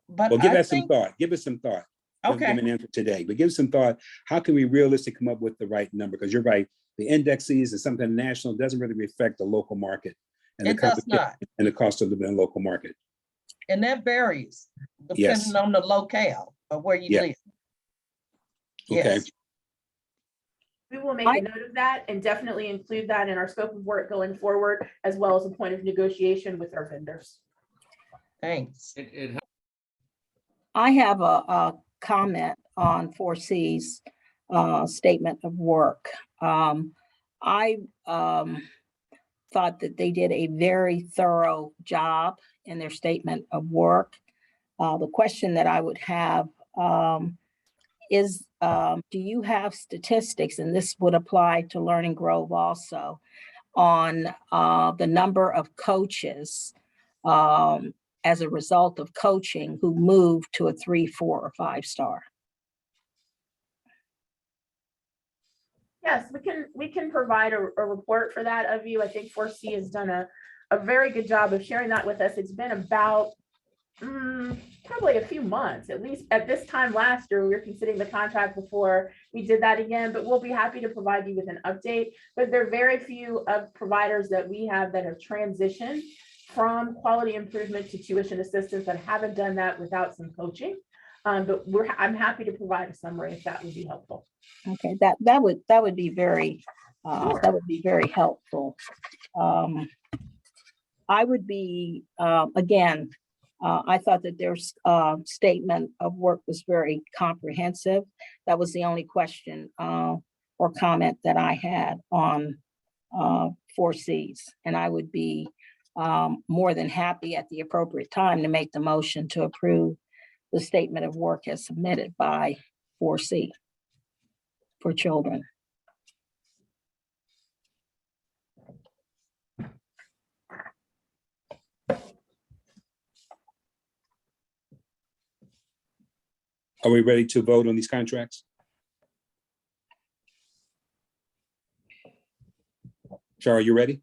Speaker 9: But
Speaker 1: Well, give
Speaker 9: I
Speaker 1: us some
Speaker 9: think,
Speaker 1: thought. Give us some thought. Don't give
Speaker 9: okay,
Speaker 1: an answer today, but give us some thought. How can we realistically come up with the right number? Because you're right, the indexes and something national doesn't really reflect the local market and
Speaker 9: it does not.
Speaker 1: and the cost of living in the local market.
Speaker 9: And that varies
Speaker 1: Yes.
Speaker 9: depending on the locale of where you
Speaker 1: Yeah.
Speaker 9: live.
Speaker 1: Okay,
Speaker 9: Yes.
Speaker 2: We will make a note of that and definitely include that in our scope of work going forward, as well as a point of negotiation with our vendors.
Speaker 9: Thanks.
Speaker 3: I have a comment on 4C's statement of work. I thought that they did a very thorough job in their statement of work. The question that I would have is, do you have statistics, and this would apply to Learning Grove also, on the number of coaches as a result of coaching who moved to a 3, 4, or 5-star?
Speaker 2: Yes, we can provide a report for that of you. I think 4C has done a very good job of sharing that with us. It's been about probably a few months, at least at this time last year, we were considering the contract before we did that again, but we'll be happy to provide you with an update. But there are very few of providers that we have that have transitioned from quality improvement to tuition assistance that haven't done that without some coaching. But I'm happy to provide a summary if that would be helpful.
Speaker 3: Okay, that would be very helpful. I would be again. I thought that their statement of work was very comprehensive. That was the only question or comment that I had on 4Cs, and I would be more than happy at the appropriate time to make the motion to approve the statement of work as submitted by 4C for children.
Speaker 1: are we ready to vote on these contracts? Char, are you ready?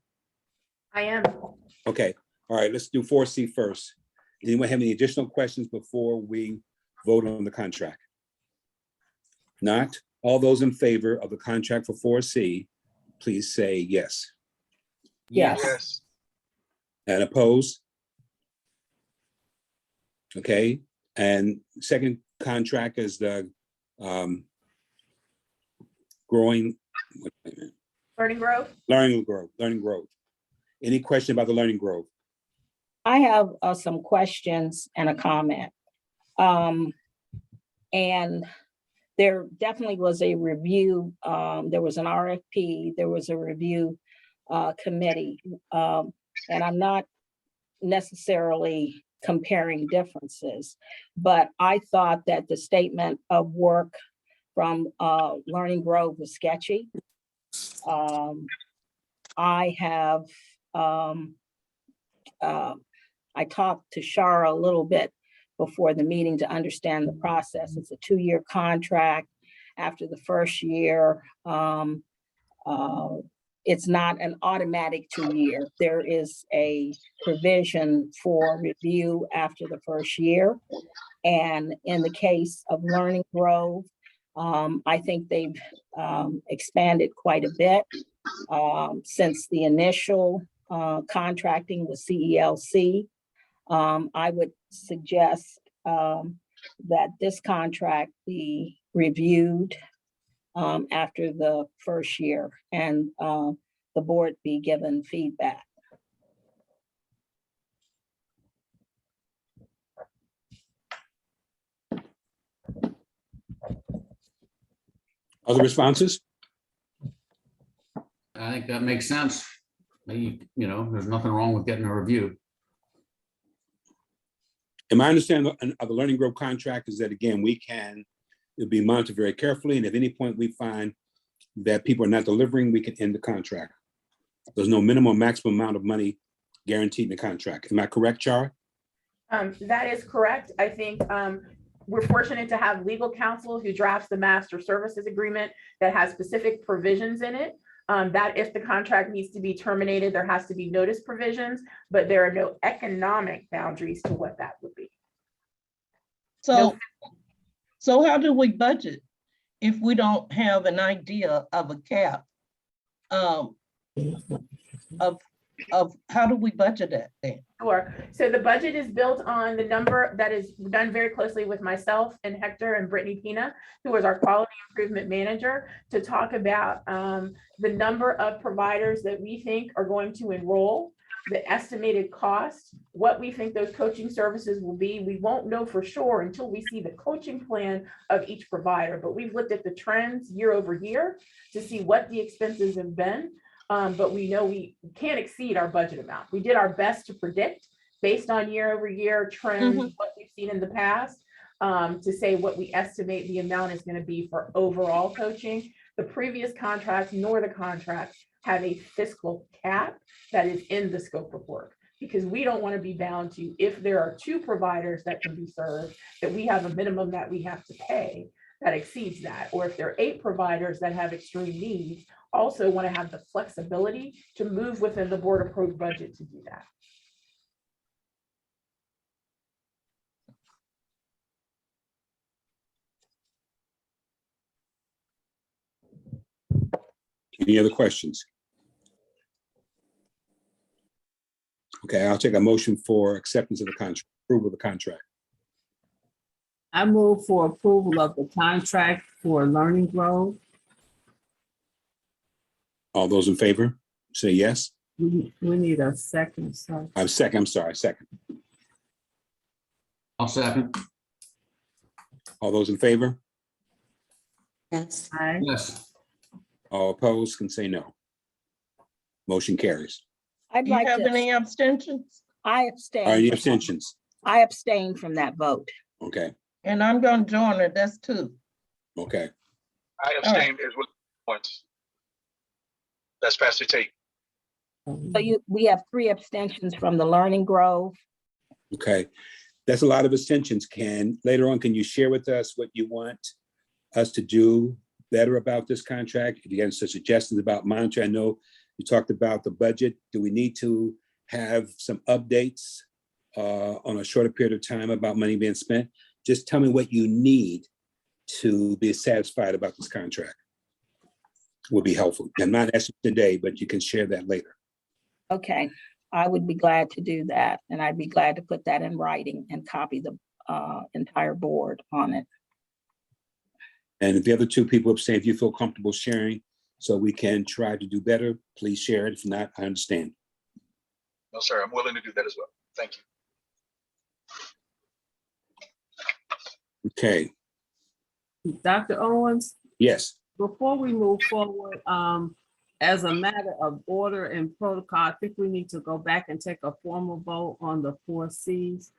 Speaker 2: I am.
Speaker 1: Okay, all right, let's do 4C first. Does anyone have any additional questions before we vote on the contract? Not? All those in favor of the contract for 4C, please say yes.
Speaker 3: Yes.
Speaker 6: Yes.
Speaker 1: And opposed? Okay, and second contract is the growing,
Speaker 2: Learning Grove.
Speaker 1: Learning Grove. Any question about the Learning Grove?
Speaker 3: I have some questions and a comment. And there definitely was a review. There was an RFP, there was a review committee. And I'm not necessarily comparing differences, but I thought that the statement of work from Learning Grove was sketchy. I have, I talked to Shara a little bit before the meeting to understand the process. It's a 2-year contract. After the first year, it's not an automatic 2-year. There is a provision for review after the first year. And in the case of Learning Grove, I think they've expanded quite a bit since the initial contracting with CELC. I would suggest that this contract be reviewed after the first year and the board be given feedback.
Speaker 1: Other responses?
Speaker 10: I think that makes sense. You know, there's nothing wrong with getting a review.
Speaker 1: And my understanding of the Learning Grove contract is that, again, it'll be monitored very carefully. And at any point we find that people are not delivering, we can end the contract. There's no minimum, maximum amount of money guaranteed in the contract. Am I correct, Char?
Speaker 2: That is correct. I think we're fortunate to have legal counsel who drafts the master services agreement that has specific provisions in it. That if the contract needs to be terminated, there has to be notice provisions, but there are no economic boundaries to what that would be.
Speaker 9: So how do we budget if we don't have an idea of a cap of of how do we budget that then?
Speaker 2: Sure. So the budget is built on the number that is done very closely with myself and Hector and Brittany Pina, who was our quality improvement manager, to talk about the number of providers that we think are going to enroll, the estimated cost, what we think those coaching services will be. We won't know for sure until we see the coaching plan of each provider, but we've looked at the trends year over year to see what the expenses have been. But we know we can't exceed our budget amount. We did our best to predict based on year over year trends, what we've seen in the past, to say what we estimate the amount is going to be for overall coaching. The previous contract nor the contract have a fiscal cap that is in the scope of work, because we don't want to be bound to, if there are 2 providers that can be served, that we have a minimum that we have to pay that exceeds that. Or if there are 8 providers that have extreme needs, also want to have the flexibility to move within the board approved budget to do that.
Speaker 1: Any other questions? Okay, I'll take a motion for acceptance of the contract, approval of the contract.
Speaker 11: I move for approval of the contract for Learning Grove.
Speaker 1: All those in favor, say yes.
Speaker 11: We need a second, sir.
Speaker 1: I'm sorry, second.
Speaker 10: I'll second.
Speaker 1: All those in favor?
Speaker 8: Yes.
Speaker 11: Aye.
Speaker 10: Yes.
Speaker 1: All opposed can say no. Motion carries.
Speaker 3: I'd
Speaker 9: Do you
Speaker 3: like
Speaker 9: have
Speaker 3: to,
Speaker 9: any abstentions?
Speaker 3: I
Speaker 1: Are
Speaker 3: abstain.
Speaker 1: any
Speaker 3: from-
Speaker 1: abstentions?
Speaker 3: I abstain from that vote.
Speaker 1: Okay,
Speaker 9: And I'm gonna join it, that's 2.
Speaker 1: okay.
Speaker 6: I abstain as well. Points. That's Pastor Tate.
Speaker 3: So we have 3 abstentions from the Learning Grove.
Speaker 1: Okay, that's a lot of abstentions. Later on, can you share with us what you want us to do better about this contract? If you have some suggestions about monitoring, I know you talked about the budget. Do we need to have some updates on a shorter period of time about money being spent? Just tell me what you need to be satisfied about this contract. Would be helpful. I'm not asking today, but you can share that later.
Speaker 3: Okay, I would be glad to do that. And I'd be glad to put that in writing and copy the entire board on it.
Speaker 1: And if the other 2 people abstain, if you feel comfortable sharing so we can try to do better, please share it. If not, I understand.
Speaker 6: No, sir, I'm willing to do that as well. Thank you.
Speaker 1: Okay,
Speaker 11: Dr. Owens,
Speaker 1: yes.
Speaker 11: before we move forward, as a matter of order and protocol, I think we need to go back and take a formal vote on the 4 Cs.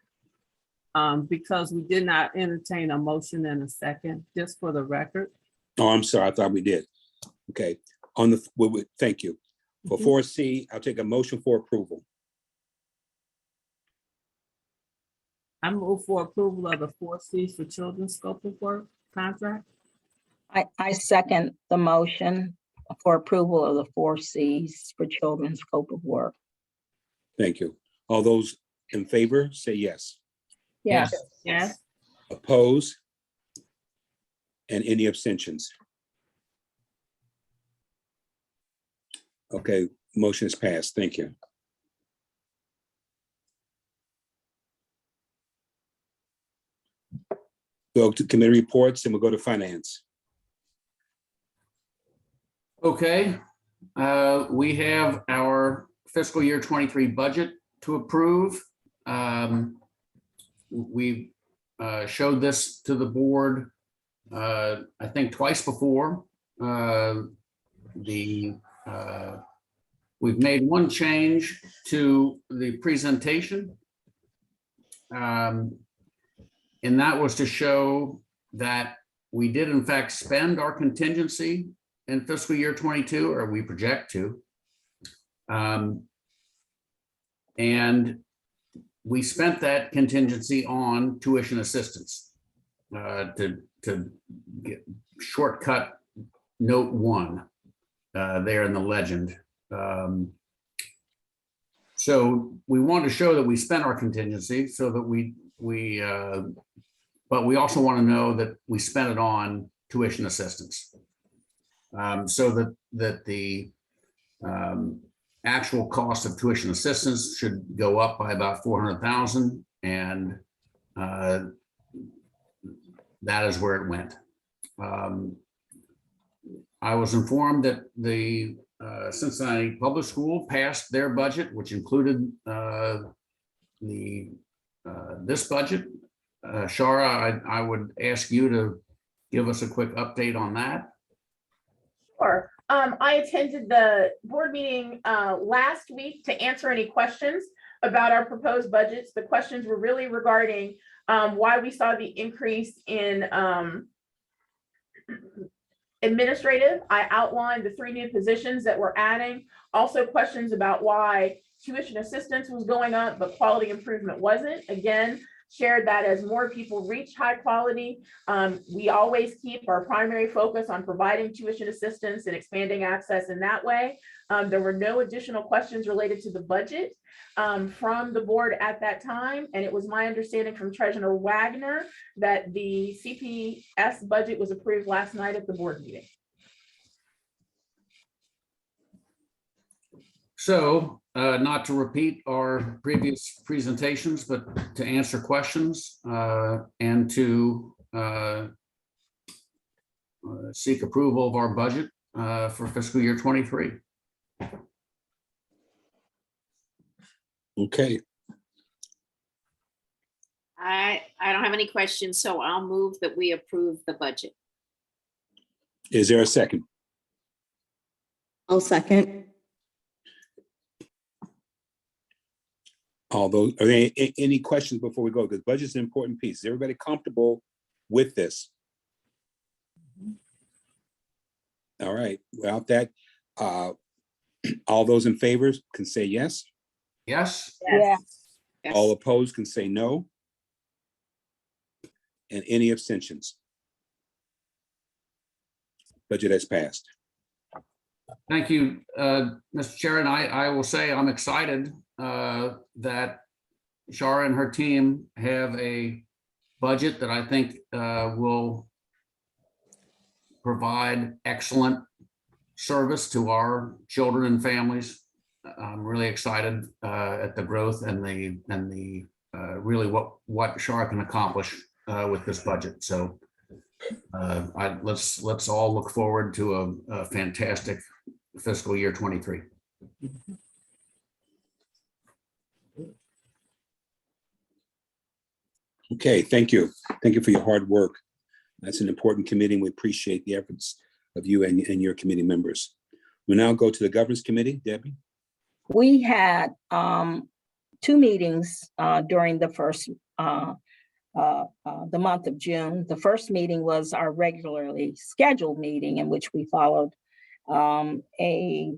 Speaker 11: Because we did not entertain a motion in a second, just for the record.
Speaker 1: Oh, I'm sorry. I thought we did. Okay, thank you. For 4C, I'll take a motion for approval.
Speaker 11: I move for approval of the 4 Cs for children's scope of work contract.
Speaker 3: I second the motion for approval of the 4 Cs for children's scope of work.
Speaker 1: Thank you. All those in favor, say yes.
Speaker 3: Yes.
Speaker 11: Yes.
Speaker 1: Oppose? And any abstentions? Okay, motion is passed. Thank you. Go to committee reports and we'll go to finance.
Speaker 10: Okay, we have our fiscal year 23 budget to approve. We showed this to the board, I think twice before. We've made one change to the presentation. And that was to show that we did in fact spend our contingency in fiscal year 22, or we project to. And we spent that contingency on tuition assistance to get shortcut note 1 there in the legend. So we wanted to show that we spent our contingency so that but we also want to know that we spent it on tuition assistance. So that the actual cost of tuition assistance should go up by about 400,000, and that is where it went. I was informed that the Cincinnati Public School passed their budget, which included this budget. Shara, I would ask you to give us a quick update on that.
Speaker 2: Sure. I attended the board meeting last week to answer any questions about our proposed budgets. The questions were really regarding why we saw the increase in administrative. I outlined the 3 new positions that we're adding. Also questions about why tuition assistance was going up, but quality improvement wasn't. Again, shared that as more people reach high quality, we always keep our primary focus on providing tuition assistance and expanding access in that way. There were no additional questions related to the budget from the board at that time. And it was my understanding from Treasurer Wagner that the CPS budget was approved last night at the board meeting.
Speaker 10: So not to repeat our previous presentations, but to answer questions and to seek approval of our budget for fiscal year 23.
Speaker 1: Okay,
Speaker 4: I don't have any questions, so I'll move that we approve the budget.
Speaker 1: is there a second?
Speaker 8: I'll second.
Speaker 1: Although, are there any questions before we go? Because budget's an important piece. Is everybody comfortable with this? All right, without that, all those in favor can say yes.
Speaker 10: Yes,
Speaker 3: Yeah.
Speaker 4: Yes.
Speaker 1: All opposed can say no. And any abstentions? Budget has passed.
Speaker 10: thank you, Mr. Chair. And I will say I'm excited that Shara and her team have a budget that I think will provide excellent service to our children and families. I'm really excited at the growth and the really what Shara can accomplish with this budget. So let's all look forward to a fantastic fiscal year 23.
Speaker 1: Okay, thank you. Thank you for your hard work. That's an important committee, and we appreciate the efforts of you and your committee members. We now go to the Governance Committee. Debbie?
Speaker 3: We had 2 meetings during the first the month of June. The first meeting was our regularly scheduled meeting in which we followed a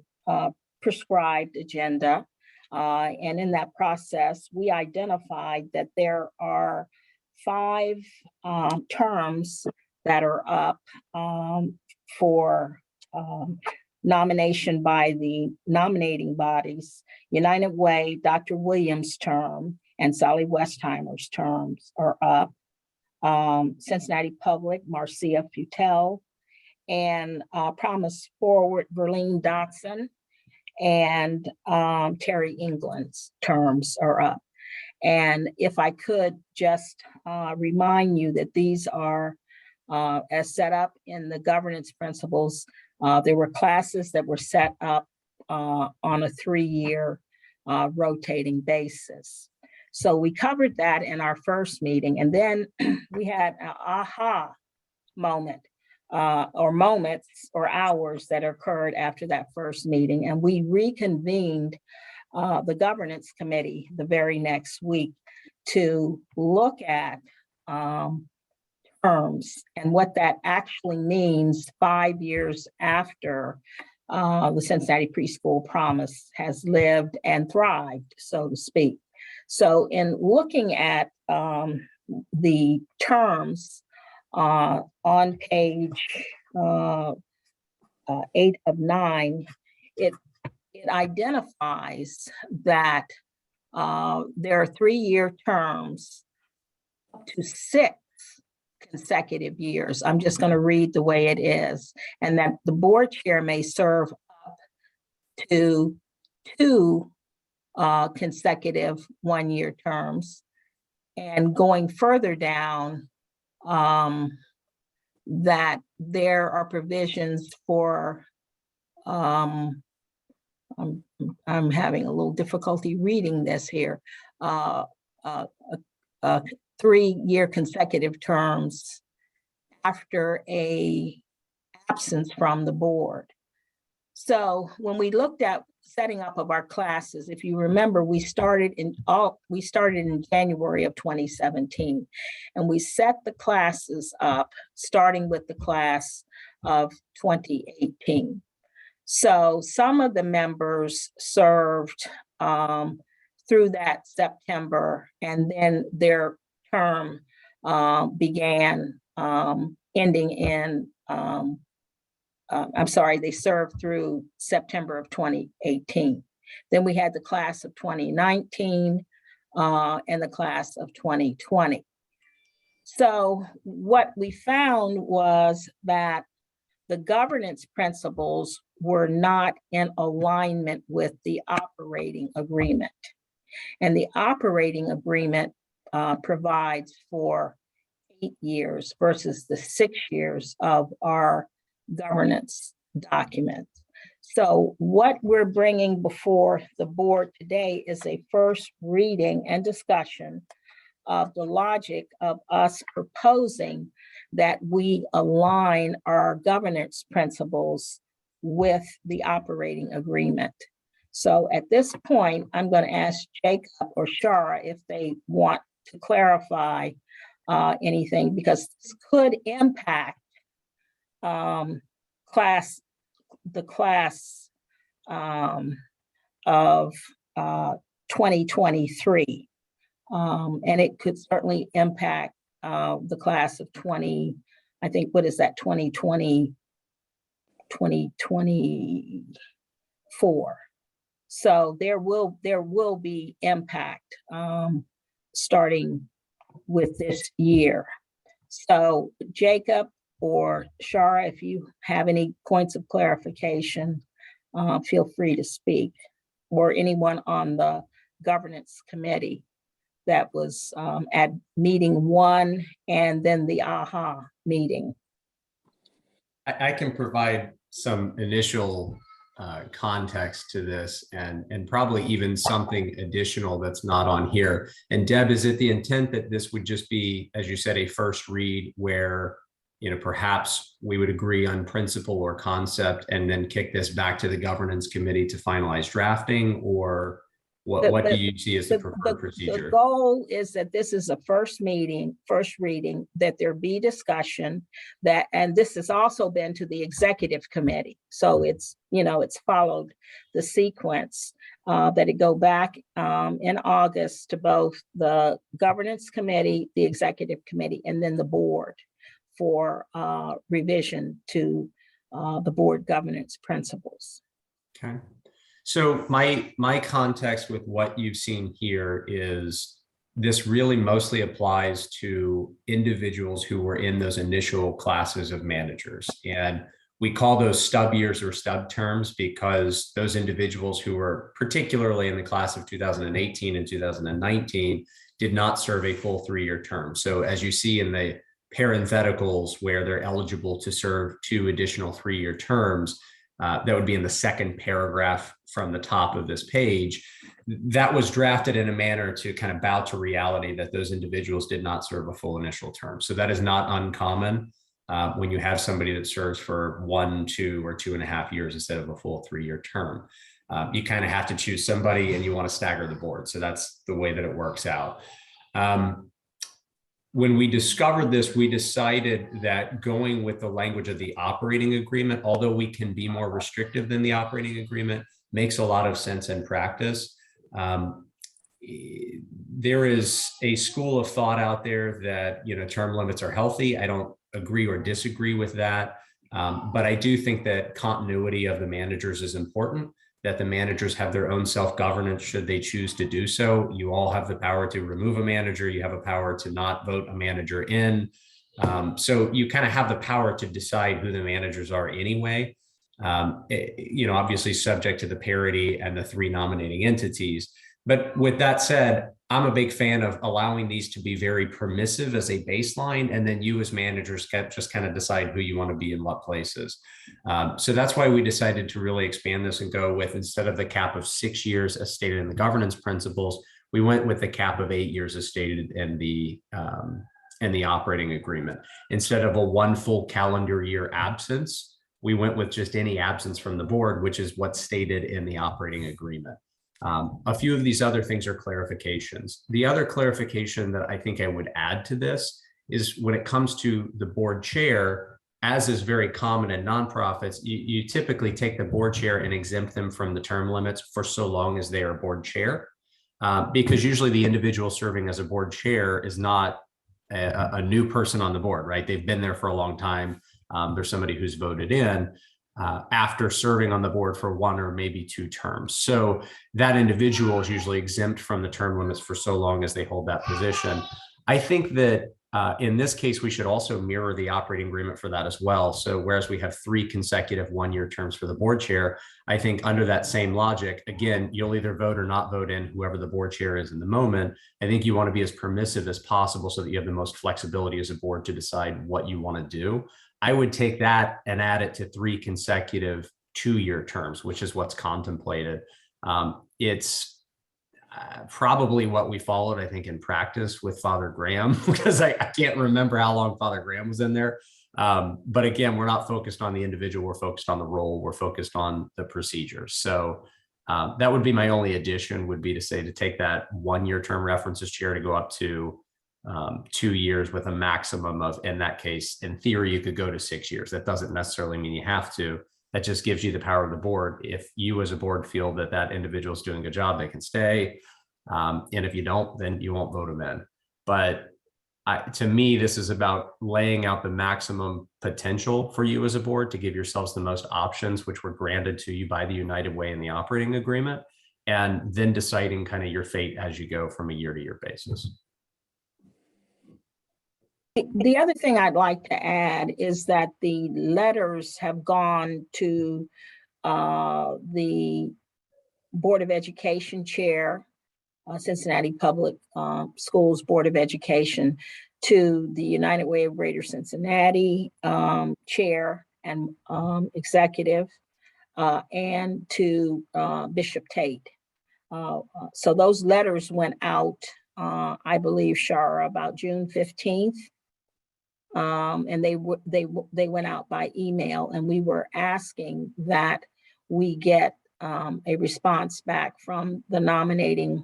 Speaker 3: prescribed agenda. And in that process, we identified that there are 5 terms that are up for nomination by the nominating bodies. United Way, Dr. Williams' term and Sally Westheimer's terms are up. Cincinnati Public, Marcia Futel, and Promise Forward, Verlene Dotson, and Terry England's terms are up. And if I could just remind you that these are as set up in the governance principles. There were classes that were set up on a 3-year rotating basis. So we covered that in our first meeting, and then we had an aha moment or moments or hours that occurred after that first meeting, and we reconvened the governance committee the very next week to look at terms and what that actually means 5 years after the Cincinnati Preschool Promise has lived and thrived, so to speak. So in looking at the terms on page 8 of 9, it identifies that there are 3-year terms up to 6 consecutive years. I'm just going to read the way it is, and that the board chair may serve up to 2 consecutive one-year terms. And going further down, that there are provisions for, I'm having a little difficulty reading this here, 3-year consecutive terms after a absence from the board. So when we looked at setting up of our classes, if you remember, we started in January of 2017, and we set the classes up starting with the class of 2018. So some of the members served through that September, and then their term began ending in, I'm sorry, they served through September of 2018. Then we had the class of 2019 and the class of 2020. So what we found was that the governance principles were not in alignment with the operating agreement. And the operating agreement provides for 8 years versus the 6 years of our governance document. So what we're bringing before the board today is a first reading and discussion of the logic of us proposing that we align our governance principles with the operating agreement. So at this point, I'm going to ask Jacob or Shara if they want to clarify anything, because this could impact the class of 2023. And it could certainly impact the class of 20, I think, what is that, 2024. So there will be impact starting with this year. So Jacob or Shara, if you have any points of clarification, feel free to speak, or anyone on the governance committee that was at meeting 1 and then the AHA meeting.
Speaker 7: I can provide some initial context to this, and probably even something additional that's not on here. And Deb, is it the intent that this would just be, as you said, a first read where, you know, perhaps we would agree on principle or concept and then kick this back to the governance committee to finalize drafting? Or what do you see as the preferred procedure?
Speaker 3: The goal is that this is a first reading, that there be discussion, that, and this has also been to the executive committee. So it's, you know, it's followed the sequence, that it go back in August to both the governance committee, the executive committee, and then the board for revision to the board governance principles.
Speaker 7: Okay. So my context with what you've seen here is this really mostly applies to individuals who were in those initial classes of managers. And we call those stub years or stub terms because those individuals who were particularly in the class of 2018 and 2019 did not serve a full 3-year term. So as you see in the parentheticals where they're eligible to serve 2 additional 3-year terms, that would be in the second paragraph from the top of this page. That was drafted in a manner to kind of bow to reality that those individuals did not serve a full initial term. So that is not uncommon when you have somebody that serves for 1, 2, or 2.5 years instead of a full 3-year term. You kind of have to choose somebody and you want to stagger the board. So that's the way that it works out. When we discovered this, we decided that going with the language of the operating agreement, although we can be more restrictive than the operating agreement, makes a lot of sense in practice. There is a school of thought out there that, you know, term limits are healthy. I don't agree or disagree with that. But I do think that continuity of the managers is important, that the managers have their own self-governance should they choose to do so. You all have the power to remove a manager. You have a power to not vote a manager in. So you kind of have the power to decide who the managers are anyway. Obviously subject to the parity and the 3 nominating entities. But with that said, I'm a big fan of allowing these to be very permissive as a baseline, and then you as managers can just kind of decide who you want to be in what places. So that's why we decided to really expand this and go with, instead of the cap of 6 years as stated in the governance principles, we went with the cap of 8 years as stated in the operating agreement. Instead of a 1 full calendar year absence, we went with just any absence from the board, which is what's stated in the operating agreement. A few of these other things are clarifications. The other clarification that I think I would add to this is when it comes to the board chair, as is very common in nonprofits, you typically take the board chair and exempt them from the term limits for so long as they are board chair, because usually the individual serving as a board chair is not a new person on the board, right? They've been there for a long time. There's somebody who's voted in after serving on the board for 1 or maybe 2 terms. So that individual is usually exempt from the term limits for so long as they hold that position. I think that in this case, we should also mirror the operating agreement for that as well. So whereas we have 3 consecutive 1-year terms for the board chair, I think under that same logic, again, you'll either vote or not vote in whoever the board chair is in the moment. I think you want to be as permissive as possible so that you have the most flexibility as a board to decide what you want to do. I would take that and add it to 3 consecutive 2-year terms, which is what's contemplated. It's probably what we followed, I think, in practice with Father Graham, because I can't remember how long Father Graham was in there. But again, we're not focused on the individual, we're focused on the role, we're focused on the procedures. So that would be my only addition, would be to say to take that 1-year term reference as chair to go up to 2 years with a maximum of, in that case, in theory, you could go to 6 years. That doesn't necessarily mean you have to. That just gives you the power of the board. If you as a board feel that that individual is doing a good job, they can stay. And if you don't, then you won't vote them in. But to me, this is about laying out the maximum potential for you as a board to give yourselves the most options, which were granted to you by the United Way in the operating agreement, and then deciding kind of your fate as you go from a year-to-year basis.
Speaker 3: The other thing I'd like to add is that the letters have gone to the Board of Education Chair, Cincinnati Public Schools Board of Education, to the United Way of Greater Cincinnati Chair and Executive, and to Bishop Tate. So those letters went out, I believe, Shara, about June 15th. And they went out by email, and we were asking that we get a response back from the nominating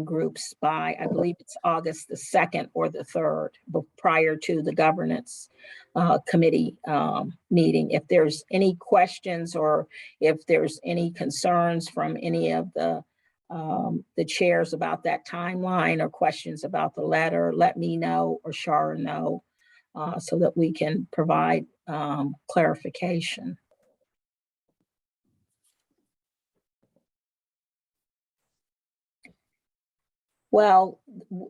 Speaker 3: groups by, I believe it's August the 2nd or the 3rd, prior to the governance committee meeting. If there's any questions or if there's any concerns from any of the chairs about that timeline or questions about the letter, let me know or Shara know, so that we can provide clarification. Well,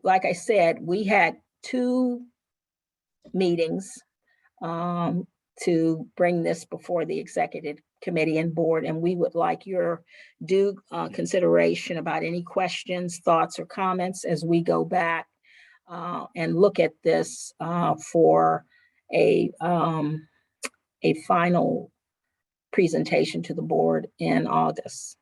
Speaker 3: like I said, we had 2 meetings to bring this before the executive committee and board, and we would like your due consideration about any questions, thoughts, or comments as we go back and look at this for a final presentation to the board in August.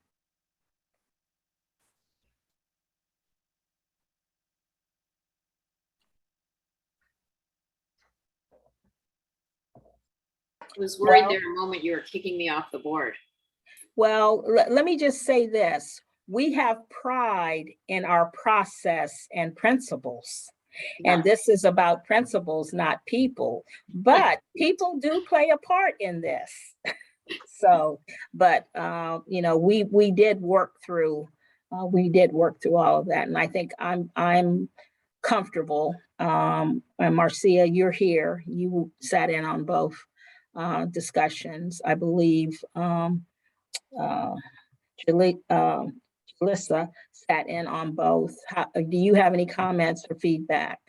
Speaker 4: I was worried
Speaker 3: Well,
Speaker 4: there a moment you were kicking me off the board.
Speaker 3: Well, let me just say this. We have pride in our process and principles.
Speaker 4: Yeah.
Speaker 3: And this is about principles, not people. But people do play a part in this. So, but we did work through all of that, and I think I'm comfortable. And Marcia, you're here. You sat in on both discussions, I believe. Jalissa sat in on both. Do you have any comments or feedback?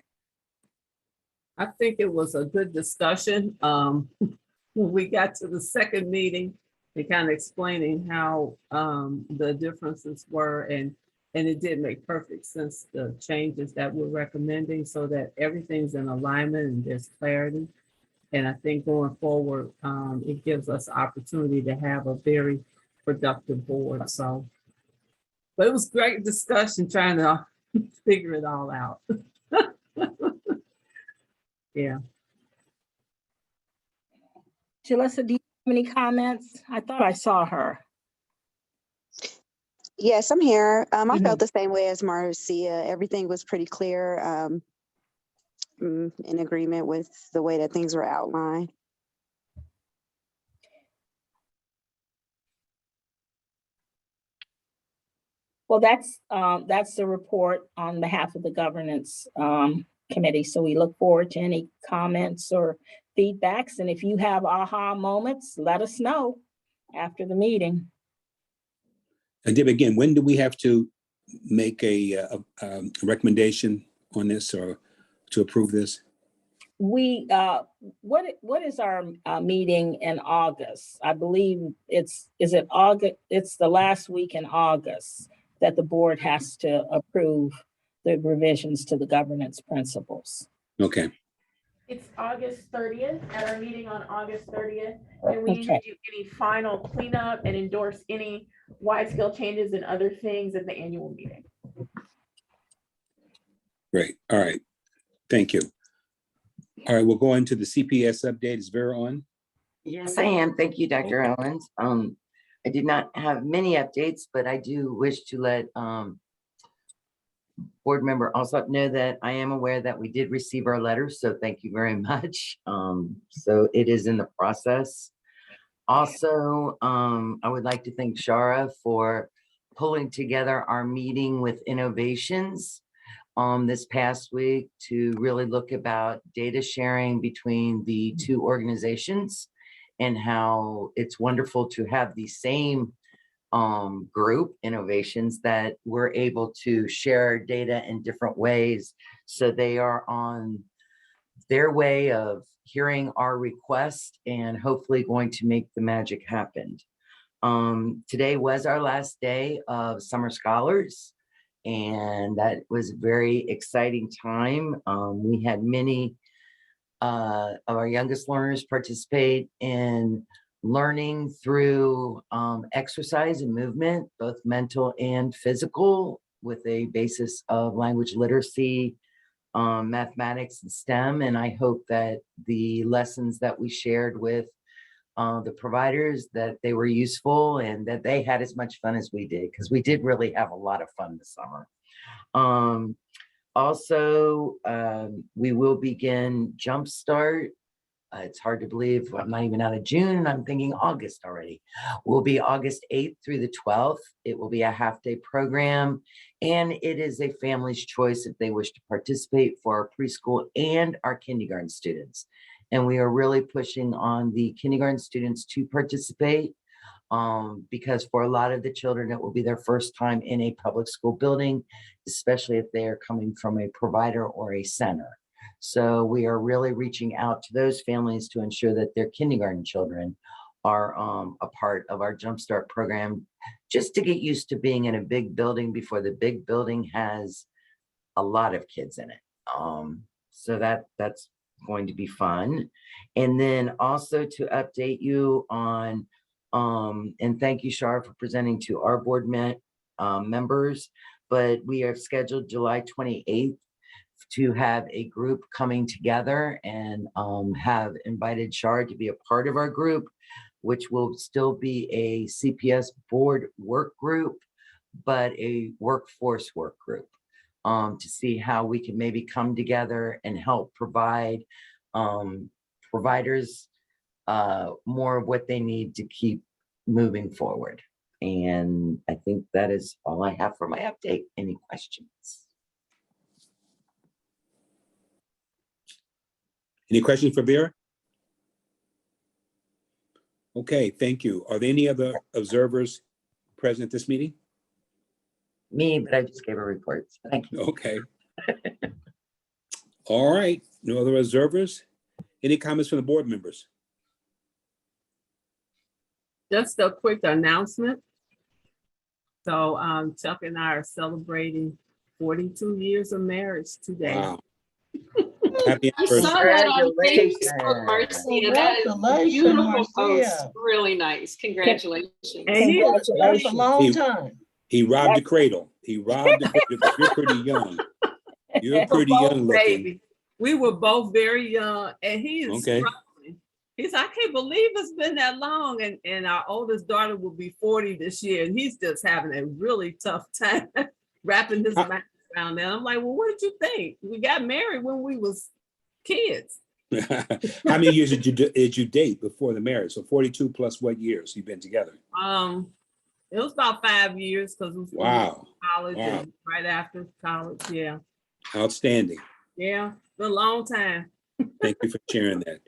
Speaker 11: I think it was a good discussion. When we got to the second meeting, they kind of explaining how the differences were, and it did make perfect sense, the changes that we're recommending, so that everything's in alignment and there's clarity. And I think going forward, it gives us opportunity to have a very productive board. So, but it was great discussion trying to figure it all out. Yeah.
Speaker 3: Jalissa, do you have any comments? I thought I saw her.
Speaker 12: Yes, I'm here. I felt the same way as Marcia. Everything was pretty clear, in agreement with the way that things were outlined.
Speaker 3: Well, that's the report on behalf of the governance committee. So we look forward to any comments or feedbacks. And if you have aha moments, let us know after the meeting.
Speaker 1: And Deb, again, when do we have to make a recommendation on this or to approve this?
Speaker 3: We what is our meeting in August? I believe is it August? It's the last week in August that the board has to approve the revisions to the governance principles.
Speaker 1: Okay.
Speaker 2: It's August 30th, at our meeting on August 30th, and we need to do any final cleanup and endorse any wide-scale changes and other things at the annual meeting.
Speaker 1: Great. All right. Thank you. All right, we'll go into the CPS update. Is Vera on?
Speaker 13: Yes, I am. Thank you, Dr. Owens. I did not have many updates, but I do wish to let board member Alsop know that I am aware that we did receive our letter, so thank you very much. So it is in the process. Also, I would like to thank Shara for pulling together our meeting with innovations this past week to really look about data sharing between the two organizations and how it's wonderful to have the same group, innovations, that we're able to share data in different ways. So they are on their way of hearing our request and hopefully going to make the magic happen. Today was our last day of Summer Scholars, and that was a very exciting time. We had many of our youngest learners participate in learning through exercise and movement, both mental and physical, with a basis of language literacy, mathematics, and STEM. And I hope that the lessons that we shared with the providers, that they were useful and that they had as much fun as we did, because we did really have a lot of fun this summer. Also, we will begin Jumpstart. It's hard to believe I'm not even out of June and I'm thinking August already. Will be August 8th through the 12th. It will be a half-day program, and it is a family's choice if they wish to participate for our preschool and our kindergarten students. And we are really pushing on the kindergarten students to participate because for a lot of the children, it will be their first time in a public school building, especially if they are coming from a provider or a center. So we are really reaching out to those families to ensure that their kindergarten children are a part of our Jumpstart program, just to get used to being in a big building before the big building has a lot of kids in it. So that's going to be fun. And then also to update you on, and thank you, Shar, for presenting to our board members, but we have scheduled July 28th to have a group coming together, and have invited Shar to be a part of our group, which will still be a CPS board work group, but a workforce work group, to see how we can maybe come together and help provide providers more of what they need to keep moving forward. And I think that is all I have for my update. Any questions?
Speaker 1: Any questions for Vera? Okay, thank you. Are there any other observers present at this meeting?
Speaker 13: Me, but I just gave a report. Thank you.
Speaker 1: Okay. All right, no other observers? Any comments from the board members?
Speaker 11: Just a quick announcement. So Chuck and I are celebrating 42 years of marriage today.
Speaker 1: Wow. Happy
Speaker 4: I saw
Speaker 1: anniversary.
Speaker 4: that on
Speaker 13: Congratulations.
Speaker 4: Facebook, Marcia. That is a
Speaker 9: Congratulations,
Speaker 4: beautiful post.
Speaker 9: Marcia.
Speaker 4: Really nice. Congratulations.
Speaker 11: And he is,
Speaker 9: That's a
Speaker 3: Congratulations.
Speaker 9: long time.
Speaker 1: He robbed the cradle. He robbed the cradle, 'cause you're pretty young. You're
Speaker 11: we're
Speaker 1: pretty
Speaker 11: both
Speaker 1: young looking.
Speaker 11: baby. We were both very young, and he is
Speaker 1: Okay.
Speaker 11: struggling. He's, I can't believe it's been that long. And our oldest daughter will be 40 this year, and he's just having a really tough time wrapping his mind around that. I'm like, well, what did you think? We got married when we was kids.
Speaker 1: How many years did you date before the marriage? So 42 plus what years you've been together?
Speaker 11: It was about 5 years because it was
Speaker 1: Wow.
Speaker 11: college
Speaker 1: Wow.
Speaker 11: and right after college. Yeah.
Speaker 1: Outstanding.
Speaker 11: Yeah. It's a long time.
Speaker 1: Thank you for sharing that.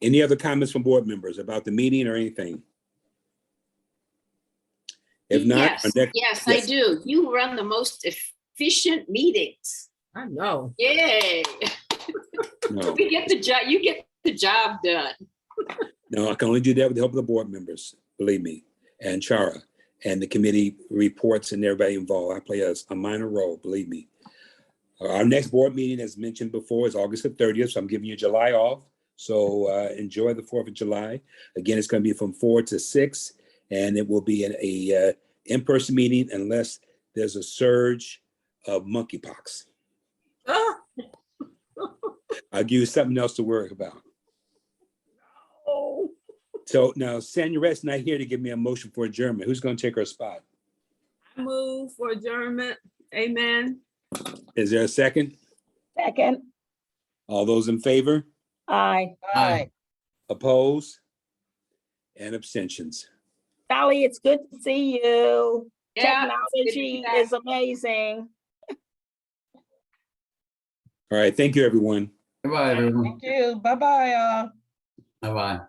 Speaker 1: Any other comments from board members about the meeting or anything? If not,
Speaker 4: Yes,
Speaker 1: our next,
Speaker 4: yes, I do. You run the most efficient meetings.
Speaker 11: I know.
Speaker 4: Yay.
Speaker 1: no,
Speaker 4: We get the job, you get the job done.
Speaker 1: no, I can only do that with the help of the board members, believe me, and Chara and the committee reports and everybody involved. I play a minor role, believe me. Our next board meeting, as mentioned before, is August the 30th. So I'm giving you July off. So enjoy the 4th of July. Again, it's going to be from 4 to 6, and it will be a in-person meeting unless there's a surge of monkeypox.
Speaker 11: Ah,
Speaker 1: I'll give you something else to worry about.
Speaker 11: oh.
Speaker 1: So now Sandra Rest's not here to give me a motion for adjournment. Who's going to take her spot?
Speaker 11: I move for adjournment. Amen.
Speaker 1: Is there a second?
Speaker 3: Second,
Speaker 1: All those in favor?
Speaker 3: aye.
Speaker 9: Aye.
Speaker 1: Opposed? And abstentions.
Speaker 3: Sally, it's good to see you.
Speaker 4: Yeah, it's good to be
Speaker 3: Technology
Speaker 4: back.
Speaker 3: is amazing.
Speaker 1: All right. Thank you, everyone.
Speaker 10: Goodbye, everyone.
Speaker 9: Thank you. Bye-bye, y'all.
Speaker 10: Bye-bye.